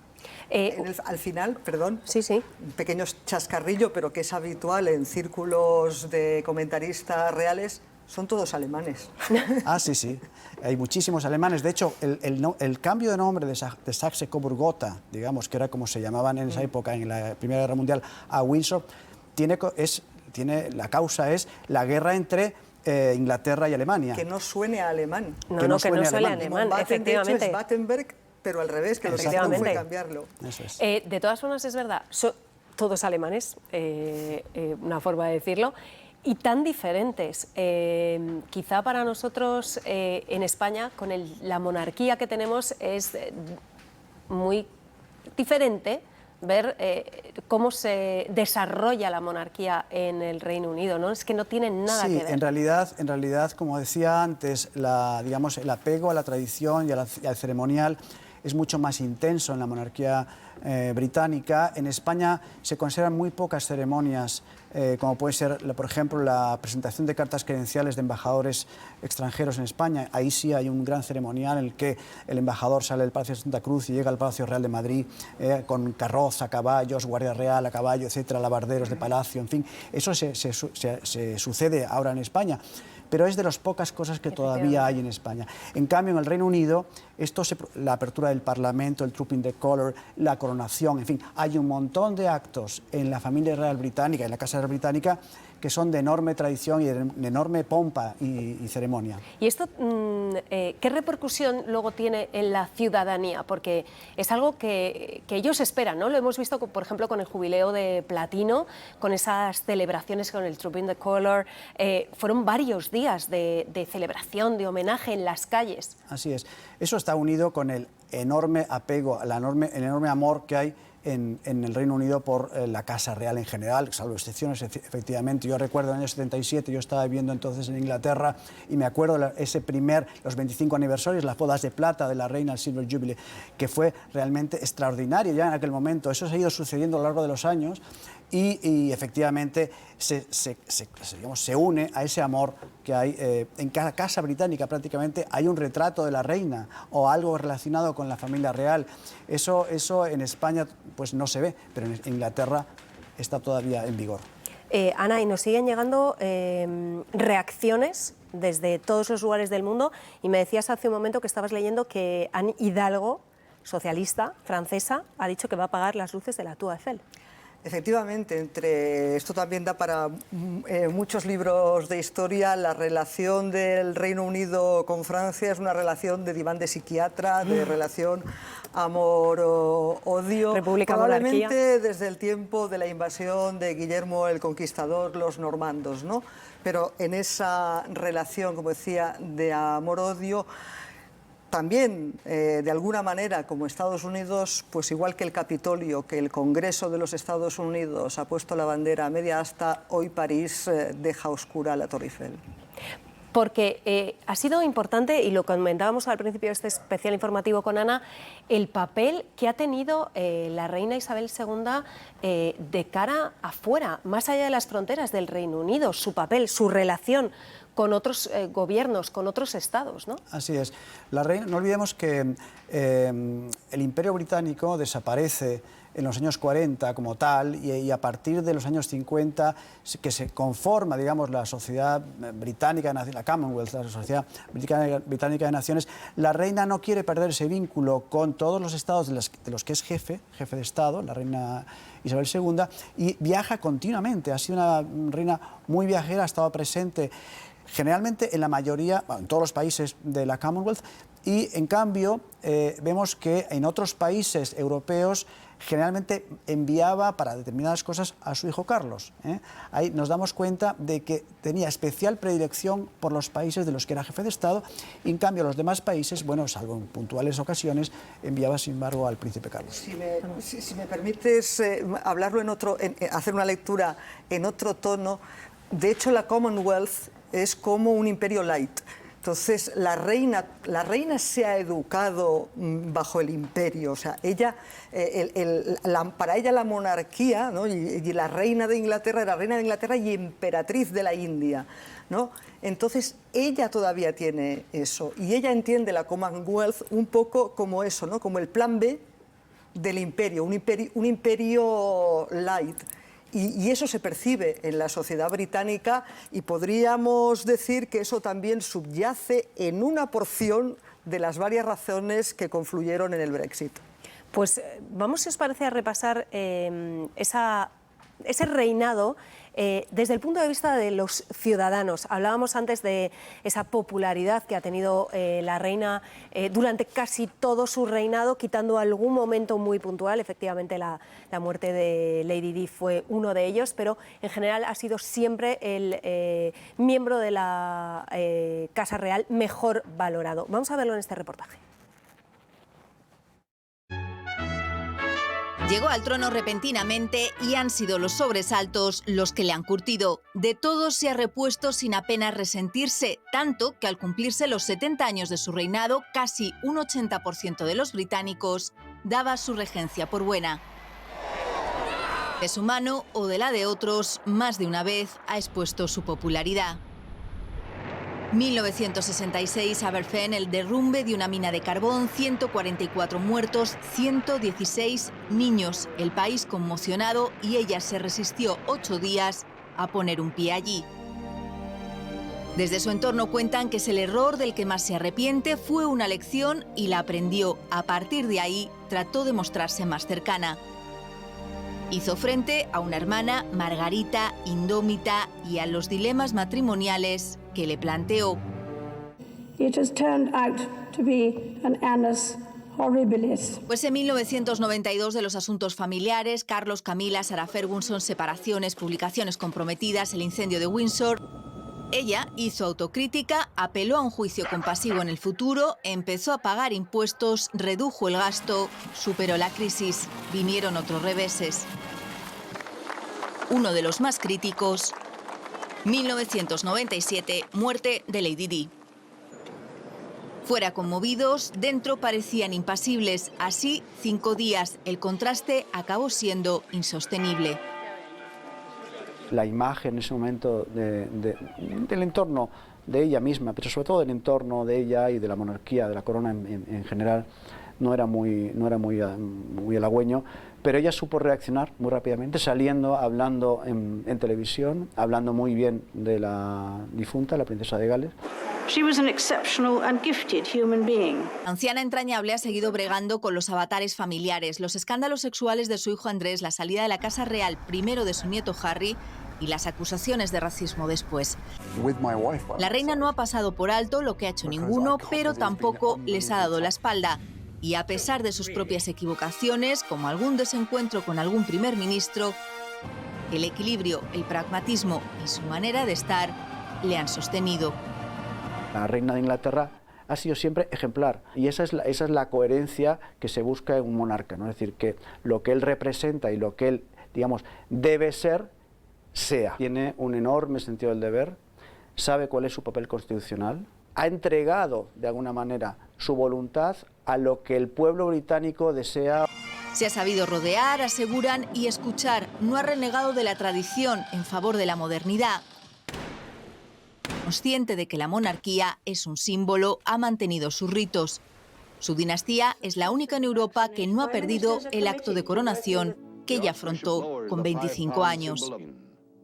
Al final, perdón, sí, un pequeño chascarrillo, pero que es habitual en círculos de comentaristas reales, son todos alemanes. Ah, sí, hay muchísimos alemanes. De hecho, el cambio de nombre de Saxe-Coburg-Gotha, digamos, que era como se llamaban en esa época, en la Primera Guerra Mundial, a Windsor, la causa es la guerra entre Inglaterra y Alemania. Que no suene a alemán. Que no suene a alemán, efectivamente. De hecho, es Battenberg, pero al revés, que lo que hicieron fue cambiarlo. Eso es. De todas formas, es verdad, son todos alemanes, una forma de decirlo, y tan diferentes. Quizá para nosotros en España, con la monarquía que tenemos, es muy diferente ver cómo se desarrolla la monarquía en el Reino Unido, ¿no? Es que no tienen nada que ver. En realidad, como decía antes, digamos, el apego a la tradición y al ceremonial es mucho más intenso en la monarquía británica. En España se consideran muy pocas ceremonias, como puede ser, por ejemplo, la presentación de cartas credenciales de embajadores extranjeros en España. Ahí sí hay un gran ceremonial en el que el embajador sale del Palacio de Santa Cruz y llega al Palacio Real de Madrid con carroza, caballos, guardia real a caballo, etcétera, alabarderos de palacio, en fin. Eso se sucede ahora en España, pero es de las pocas cosas que todavía hay en España. En cambio, en el Reino Unido, la apertura del Parlamento, el Trooping the Colour, la coronación, en fin, hay un montón de actos en la familia real británica, en la Casa Real Británica, que son de enorme tradición y de enorme pompa y ceremonia. ¿Y esto qué repercusión luego tiene en la ciudadanía? Porque es algo que ellos esperan, ¿no? Lo hemos visto, por ejemplo, con el jubileo de platino, con esas celebraciones con el Trooping the Colour. Fueron varios días de celebración, de homenaje en las calles. Así es. Eso está unido con el enorme apego, el enorme amor que hay en el Reino Unido por la Casa Real en general, salvo excepciones, efectivamente. Yo recuerdo en el año 77, yo estaba viviendo entonces en Inglaterra y me acuerdo los 25 aniversarios, las bodas de plata de la reina, el Silver Jubilee, que fue realmente extraordinario ya en aquel momento. Eso se ha ido sucediendo a lo largo de los años y efectivamente se une a ese amor que hay. En cada casa británica prácticamente hay un retrato de la reina o algo relacionado con la familia real. Eso en España pues no se ve, pero en Inglaterra está todavía en vigor. Ana, y nos siguen llegando reacciones desde todos los lugares del mundo, y me decías hace un momento que estabas leyendo que Anne Hidalgo, socialista francesa, ha dicho que va a apagar las luces de la Tour Eiffel. Efectivamente, esto también da para muchos libros de historia. La relación del Reino Unido con Francia es una relación de diván de psiquiatra, de relación amor-odio. Probablemente monarquía. Desde el tiempo de la invasión de Guillermo el Conquistador, los normandos, ¿no? Pero en esa relación, como decía, de amor-odio, también, de alguna manera, como Estados Unidos, pues igual que el Capitolio, que el Congreso de los Estados Unidos ha puesto la bandera a media asta, hoy París deja oscura la Torre Eiffel. Porque ha sido importante, y lo comentábamos al principio de este especial informativo con Ana, el papel que ha tenido la reina Isabel II de cara afuera, más allá de las fronteras del Reino Unido, su papel, su relación con otros gobiernos, con otros estados, ¿no? Así es. La reina, no olvidemos que el Imperio Británico desaparece en los años 40 como tal, y a partir de los años 50 que se conforma, digamos, la sociedad británica, la Commonwealth, la Sociedad Británica de Naciones, la reina no quiere perder ese vínculo con todos los estados de los que es jefe de Estado, la reina Isabel II, y viaja continuamente. Ha sido una reina muy viajera, ha estado presente generalmente en la mayoría, en todos los países de la Commonwealth, y en cambio vemos que en otros países europeos generalmente enviaba para determinadas cosas a su hijo Carlos. Ahí nos damos cuenta de que tenía especial predilección por los países de los que era jefe de Estado, y en cambio los demás países, bueno, salvo en puntuales ocasiones, enviaba sin embargo al príncipe Carlos. Si me permites hablarlo hacer una lectura en otro tono, de hecho la Commonwealth es como un imperio light. Entonces, la reina se ha educado bajo el imperio, o sea, ella, para ella la monarquía, ¿no? y la reina de Inglaterra era reina de Inglaterra y emperatriz de la India, ¿no? Entonces, ella todavía tiene eso, y ella entiende la Commonwealth un poco como eso, ¿no? Como el plan B del imperio, un imperio light. Y eso se percibe en la sociedad británica, y podríamos decir que eso también subyace en una porción de las varias razones que confluyeron en el Brexit. Pues vamos, si os parece, a repasar ese reinado desde el punto de vista de los ciudadanos. Hablábamos antes de esa popularidad que ha tenido la reina durante casi todo su reinado, quitando algún momento muy puntual. Efectivamente, la muerte de Lady Di fue uno de ellos, pero en general ha sido siempre el miembro de la Casa Real mejor valorado. Vamos a verlo en este reportaje. Llegó al trono repentinamente y han sido los sobresaltos los que le han curtido. De todo se ha repuesto sin apenas resentirse, tanto que al cumplirse los 70 años de su reinado, casi un 80% de los británicos daba su regencia por buena. De su mano o de la de otros, más de una vez ha expuesto su popularidad. 1966, Aberfan, el derrumbe de una mina de carbón, 144 muertos, 116 niños. El país conmocionado, y ella se resistió 8 días a poner un pie allí. Desde su entorno cuentan que es el error del que más se arrepiente, fue una lección y la aprendió. A partir de ahí, trató de mostrarse más cercana. Hizo frente a una hermana, Margarita, indómita, y a los dilemas matrimoniales que le planteó. It has turned out to be an annus horribilis. Pues en 1992, de los asuntos familiares, Carlos, Camila, Sarah Ferguson, separaciones, publicaciones comprometidas, el incendio de Windsor. Ella hizo autocrítica, apeló a un juicio compasivo en el futuro, empezó a pagar impuestos, redujo el gasto, superó la crisis. Vinieron otros reveses. Uno de los más críticos, 1997, muerte de Lady Di. Fuera conmovidos, dentro parecían impasibles. Así, 5 días, el contraste acabó siendo insostenible. La imagen en ese momento del entorno de ella misma, pero sobre todo del entorno de ella y de la monarquía, de la corona en general, no era muy halagüeño, pero ella supo reaccionar muy rápidamente, saliendo, hablando en televisión, hablando muy bien de la difunta, la princesa de Gales. She was an exceptional and gifted human being. La anciana entrañable ha seguido bregando con los avatares familiares, los escándalos sexuales de su hijo Andrés, la salida de la Casa Real primero de su nieto Harry y las acusaciones de racismo después. La reina no ha pasado por alto lo que ha hecho ninguno, pero tampoco les ha dado la espalda. Y a pesar de sus propias equivocaciones, como algún desencuentro con algún primer ministro, el equilibrio, el pragmatismo y su manera de estar le han sostenido. La reina de Inglaterra ha sido siempre ejemplar, y esa es la coherencia que se busca en un monarca, ¿no? Es decir, que lo que él representa y lo que él, digamos, debe ser, sea. Tiene un enorme sentido del deber, sabe cuál es su papel constitucional, ha entregado de alguna manera su voluntad a lo que el pueblo británico desea. Se ha sabido rodear, aseguran, y escuchar. No ha renegado de la tradición en favor de la modernidad. Consciente de que la monarquía es un símbolo, ha mantenido sus ritos. Su dinastía es la única en Europa que no ha perdido el acto de coronación que ella afrontó con 25 años.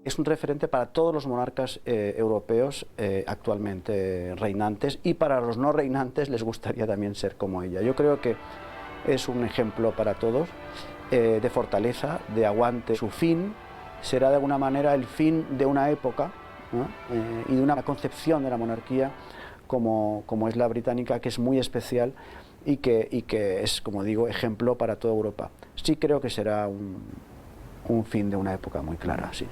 Es un referente para todos los monarcas europeos actualmente reinantes, y para los no reinantes les gustaría también ser como ella. Yo creo que es un ejemplo para todos de fortaleza, de aguante. Su fin será de alguna manera el fin de una época, ¿no? Y de una concepción de la monarquía como es la británica, que es muy especial y que es, como digo, ejemplo para toda Europa. Sí creo que será un fin de una época muy clara, sí.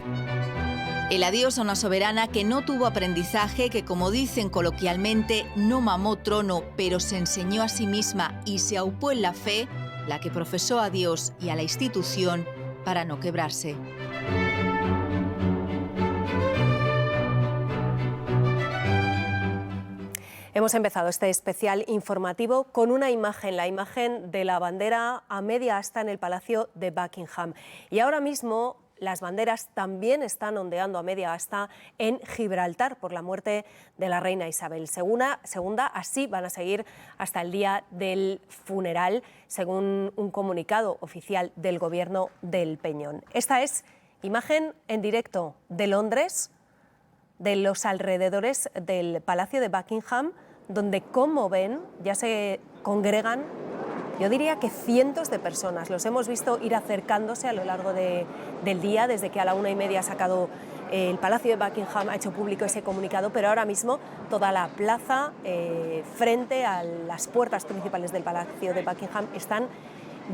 El adiós a una soberana que no tuvo aprendizaje, que, como dicen coloquialmente, no mamó trono, pero se enseñó a sí misma y se aupó en la fe, la que profesó a Dios y a la institución para no quebrarse. Hemos empezado este especial informativo con una imagen, la imagen de la bandera a media asta en el Palacio de Buckingham. Y ahora mismo las banderas también están ondeando a media asta en Gibraltar por la muerte de la reina Isabel II. Así van a seguir hasta el día del funeral, según un comunicado oficial del Gobierno del Peñón. Esta es imagen en directo de Londres, de los alrededores del Palacio de Buckingham, donde, como ven, ya se congregan, yo diría que cientos de personas. Los hemos visto ir acercándose a lo largo del día, desde que a la 1:30 ha sacado el Palacio de Buckingham, ha hecho público ese comunicado, pero ahora mismo toda la plaza frente a las puertas principales del Palacio de Buckingham están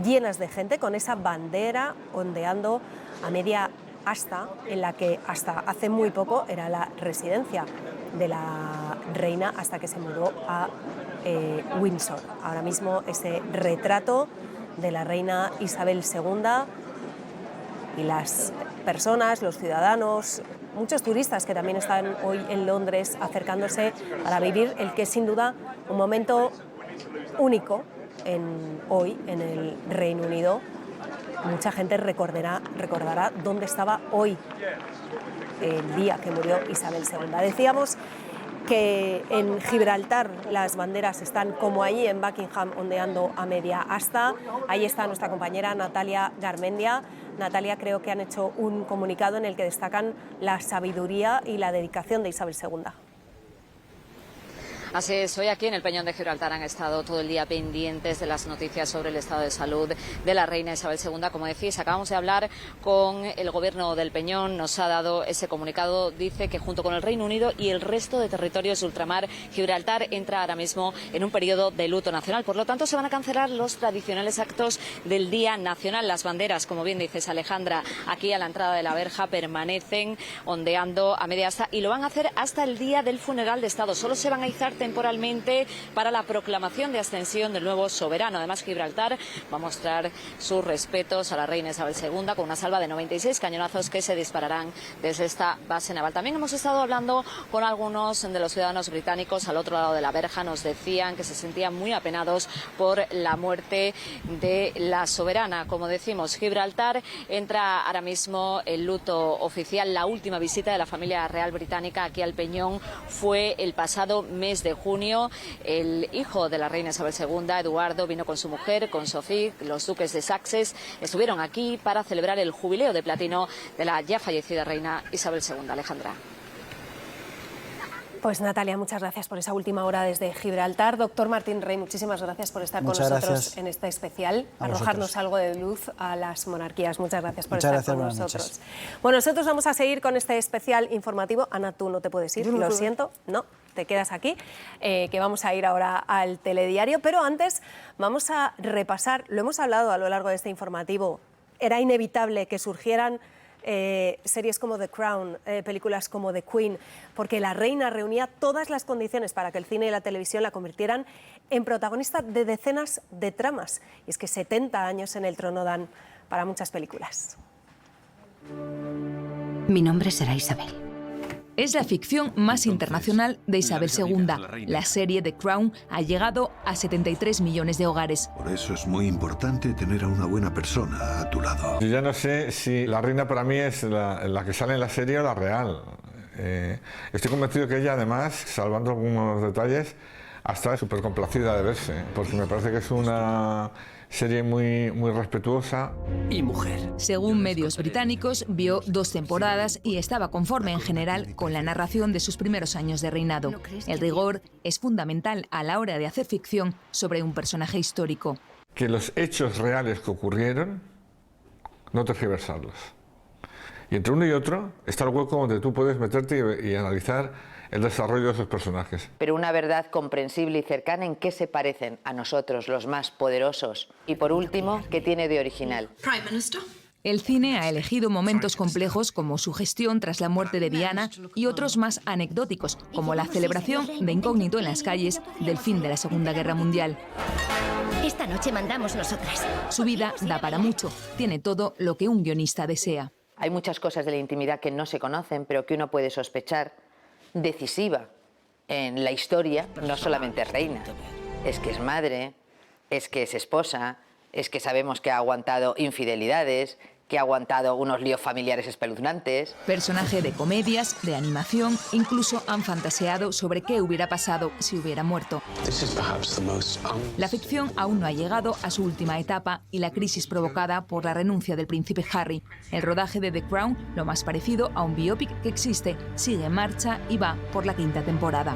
llenas de gente con esa bandera ondeando a media asta, en la que hasta hace muy poco era la residencia de la reina, hasta que se mudó a Windsor. Ahora mismo ese retrato de la reina Isabel II y las personas, los ciudadanos, muchos turistas que también están hoy en Londres acercándose para vivir el que es sin duda un momento único hoy en el Reino Unido. Mucha gente recordará dónde estaba hoy, el día que murió Isabel II. Decíamos que en Gibraltar las banderas están, como allí en Buckingham, ondeando a media asta. Ahí está nuestra compañera Natalia Garmendia. Natalia, creo que han hecho un comunicado en el que destacan la sabiduría y la dedicación de Isabel II. Así es, hoy aquí en el Peñón de Gibraltar han estado todo el día pendientes de las noticias sobre el estado de salud de la reina Isabel II. Como decís, acabamos de hablar con el Gobierno del Peñón, nos ha dado ese comunicado, dice que junto con el Reino Unido y el resto de territorios de ultramar, Gibraltar entra ahora mismo en un periodo de luto nacional. Por lo tanto, se van a cancelar los tradicionales actos del Día Nacional. Las banderas, como bien dices, Alejandra, aquí a la entrada de la verja permanecen ondeando a media asta y lo van a hacer hasta el día del funeral de Estado. Solo se van a izar temporalmente para la proclamación de ascensión del nuevo soberano. Además, Gibraltar va a mostrar sus respetos a la reina Isabel II con una salva de 96 cañonazos que se dispararán desde esta base naval. También hemos estado hablando con algunos de los ciudadanos británicos al otro lado de la verja. Nos decían que se sentían muy apenados por la muerte de la soberana. Como decimos, Gibraltar entra ahora mismo en luto oficial. La última visita de la familia real británica aquí al Peñón fue el pasado mes de junio. El hijo de la reina Isabel II, Eduardo, vino con su mujer, con Sofía, los duques de Sussex. Estuvieron aquí para celebrar el jubileo de platino de la ya fallecida reina Isabel II. Alejandra. Pues Natalia, muchas gracias por esa última hora desde Gibraltar. Doctor Martín Rey, muchísimas gracias por estar con nosotros en este especial, arrojarnos algo de luz a las monarquías. Muchas gracias por estar con nosotros. Bueno, nosotros vamos a seguir con este especial informativo. Ana, tú no te puedes ir, lo siento, no, te quedas aquí, que vamos a ir ahora al telediario, pero antes vamos a repasar, lo hemos hablado a lo largo de este informativo, era inevitable que surgieran series como The Crown, películas como The Queen, porque la reina reunía todas las condiciones para que el cine y la televisión la convirtieran en protagonista de decenas de tramas. Y es que 70 años en el trono dan para muchas películas. Mi nombre será Isabel. Es la ficción más internacional de Isabel II. La serie The Crown ha llegado a 73 millones de hogares. Por eso es muy importante tener a una buena persona a tu lado. Yo ya no sé si la reina para mí es la que sale en la serie o la real. Estoy convencido que ella, además, salvando algunos detalles, hasta súper complacida de verse, porque me parece que es una serie muy respetuosa. Y mujer. Según medios británicos, vio 2 temporadas y estaba conforme en general con la narración de sus primeros años de reinado. El rigor es fundamental a la hora de hacer ficción sobre un personaje histórico. Que los hechos reales que ocurrieron, no tergiversarlos. Y entre uno y otro está el hueco donde tú puedes meterte y analizar el desarrollo de esos personajes. Pero una verdad comprensible y cercana en qué se parecen a nosotros, los más poderosos. Y por último, ¿qué tiene de original? El cine ha elegido momentos complejos como su gestión tras la muerte de Diana y otros más anecdóticos, como la celebración de incógnito en las calles del fin de la Segunda Guerra Mundial. Esta noche mandamos nosotras. Su vida da para mucho, tiene todo lo que un guionista desea. Hay muchas cosas de la intimidad que no se conocen, pero que uno puede sospechar. Decisiva en la historia, no solamente es reina, es que es madre, es que es esposa, es que sabemos que ha aguantado infidelidades, que ha aguantado unos líos familiares espeluznantes. Personaje de comedias, de animación, incluso han fantaseado sobre qué hubiera pasado si hubiera muerto. La ficción aún no ha llegado a su última etapa y la crisis provocada por la renuncia del príncipe Harry. El rodaje de The Crown, lo más parecido a un biopic que existe, sigue en marcha y va por la 5ª temporada.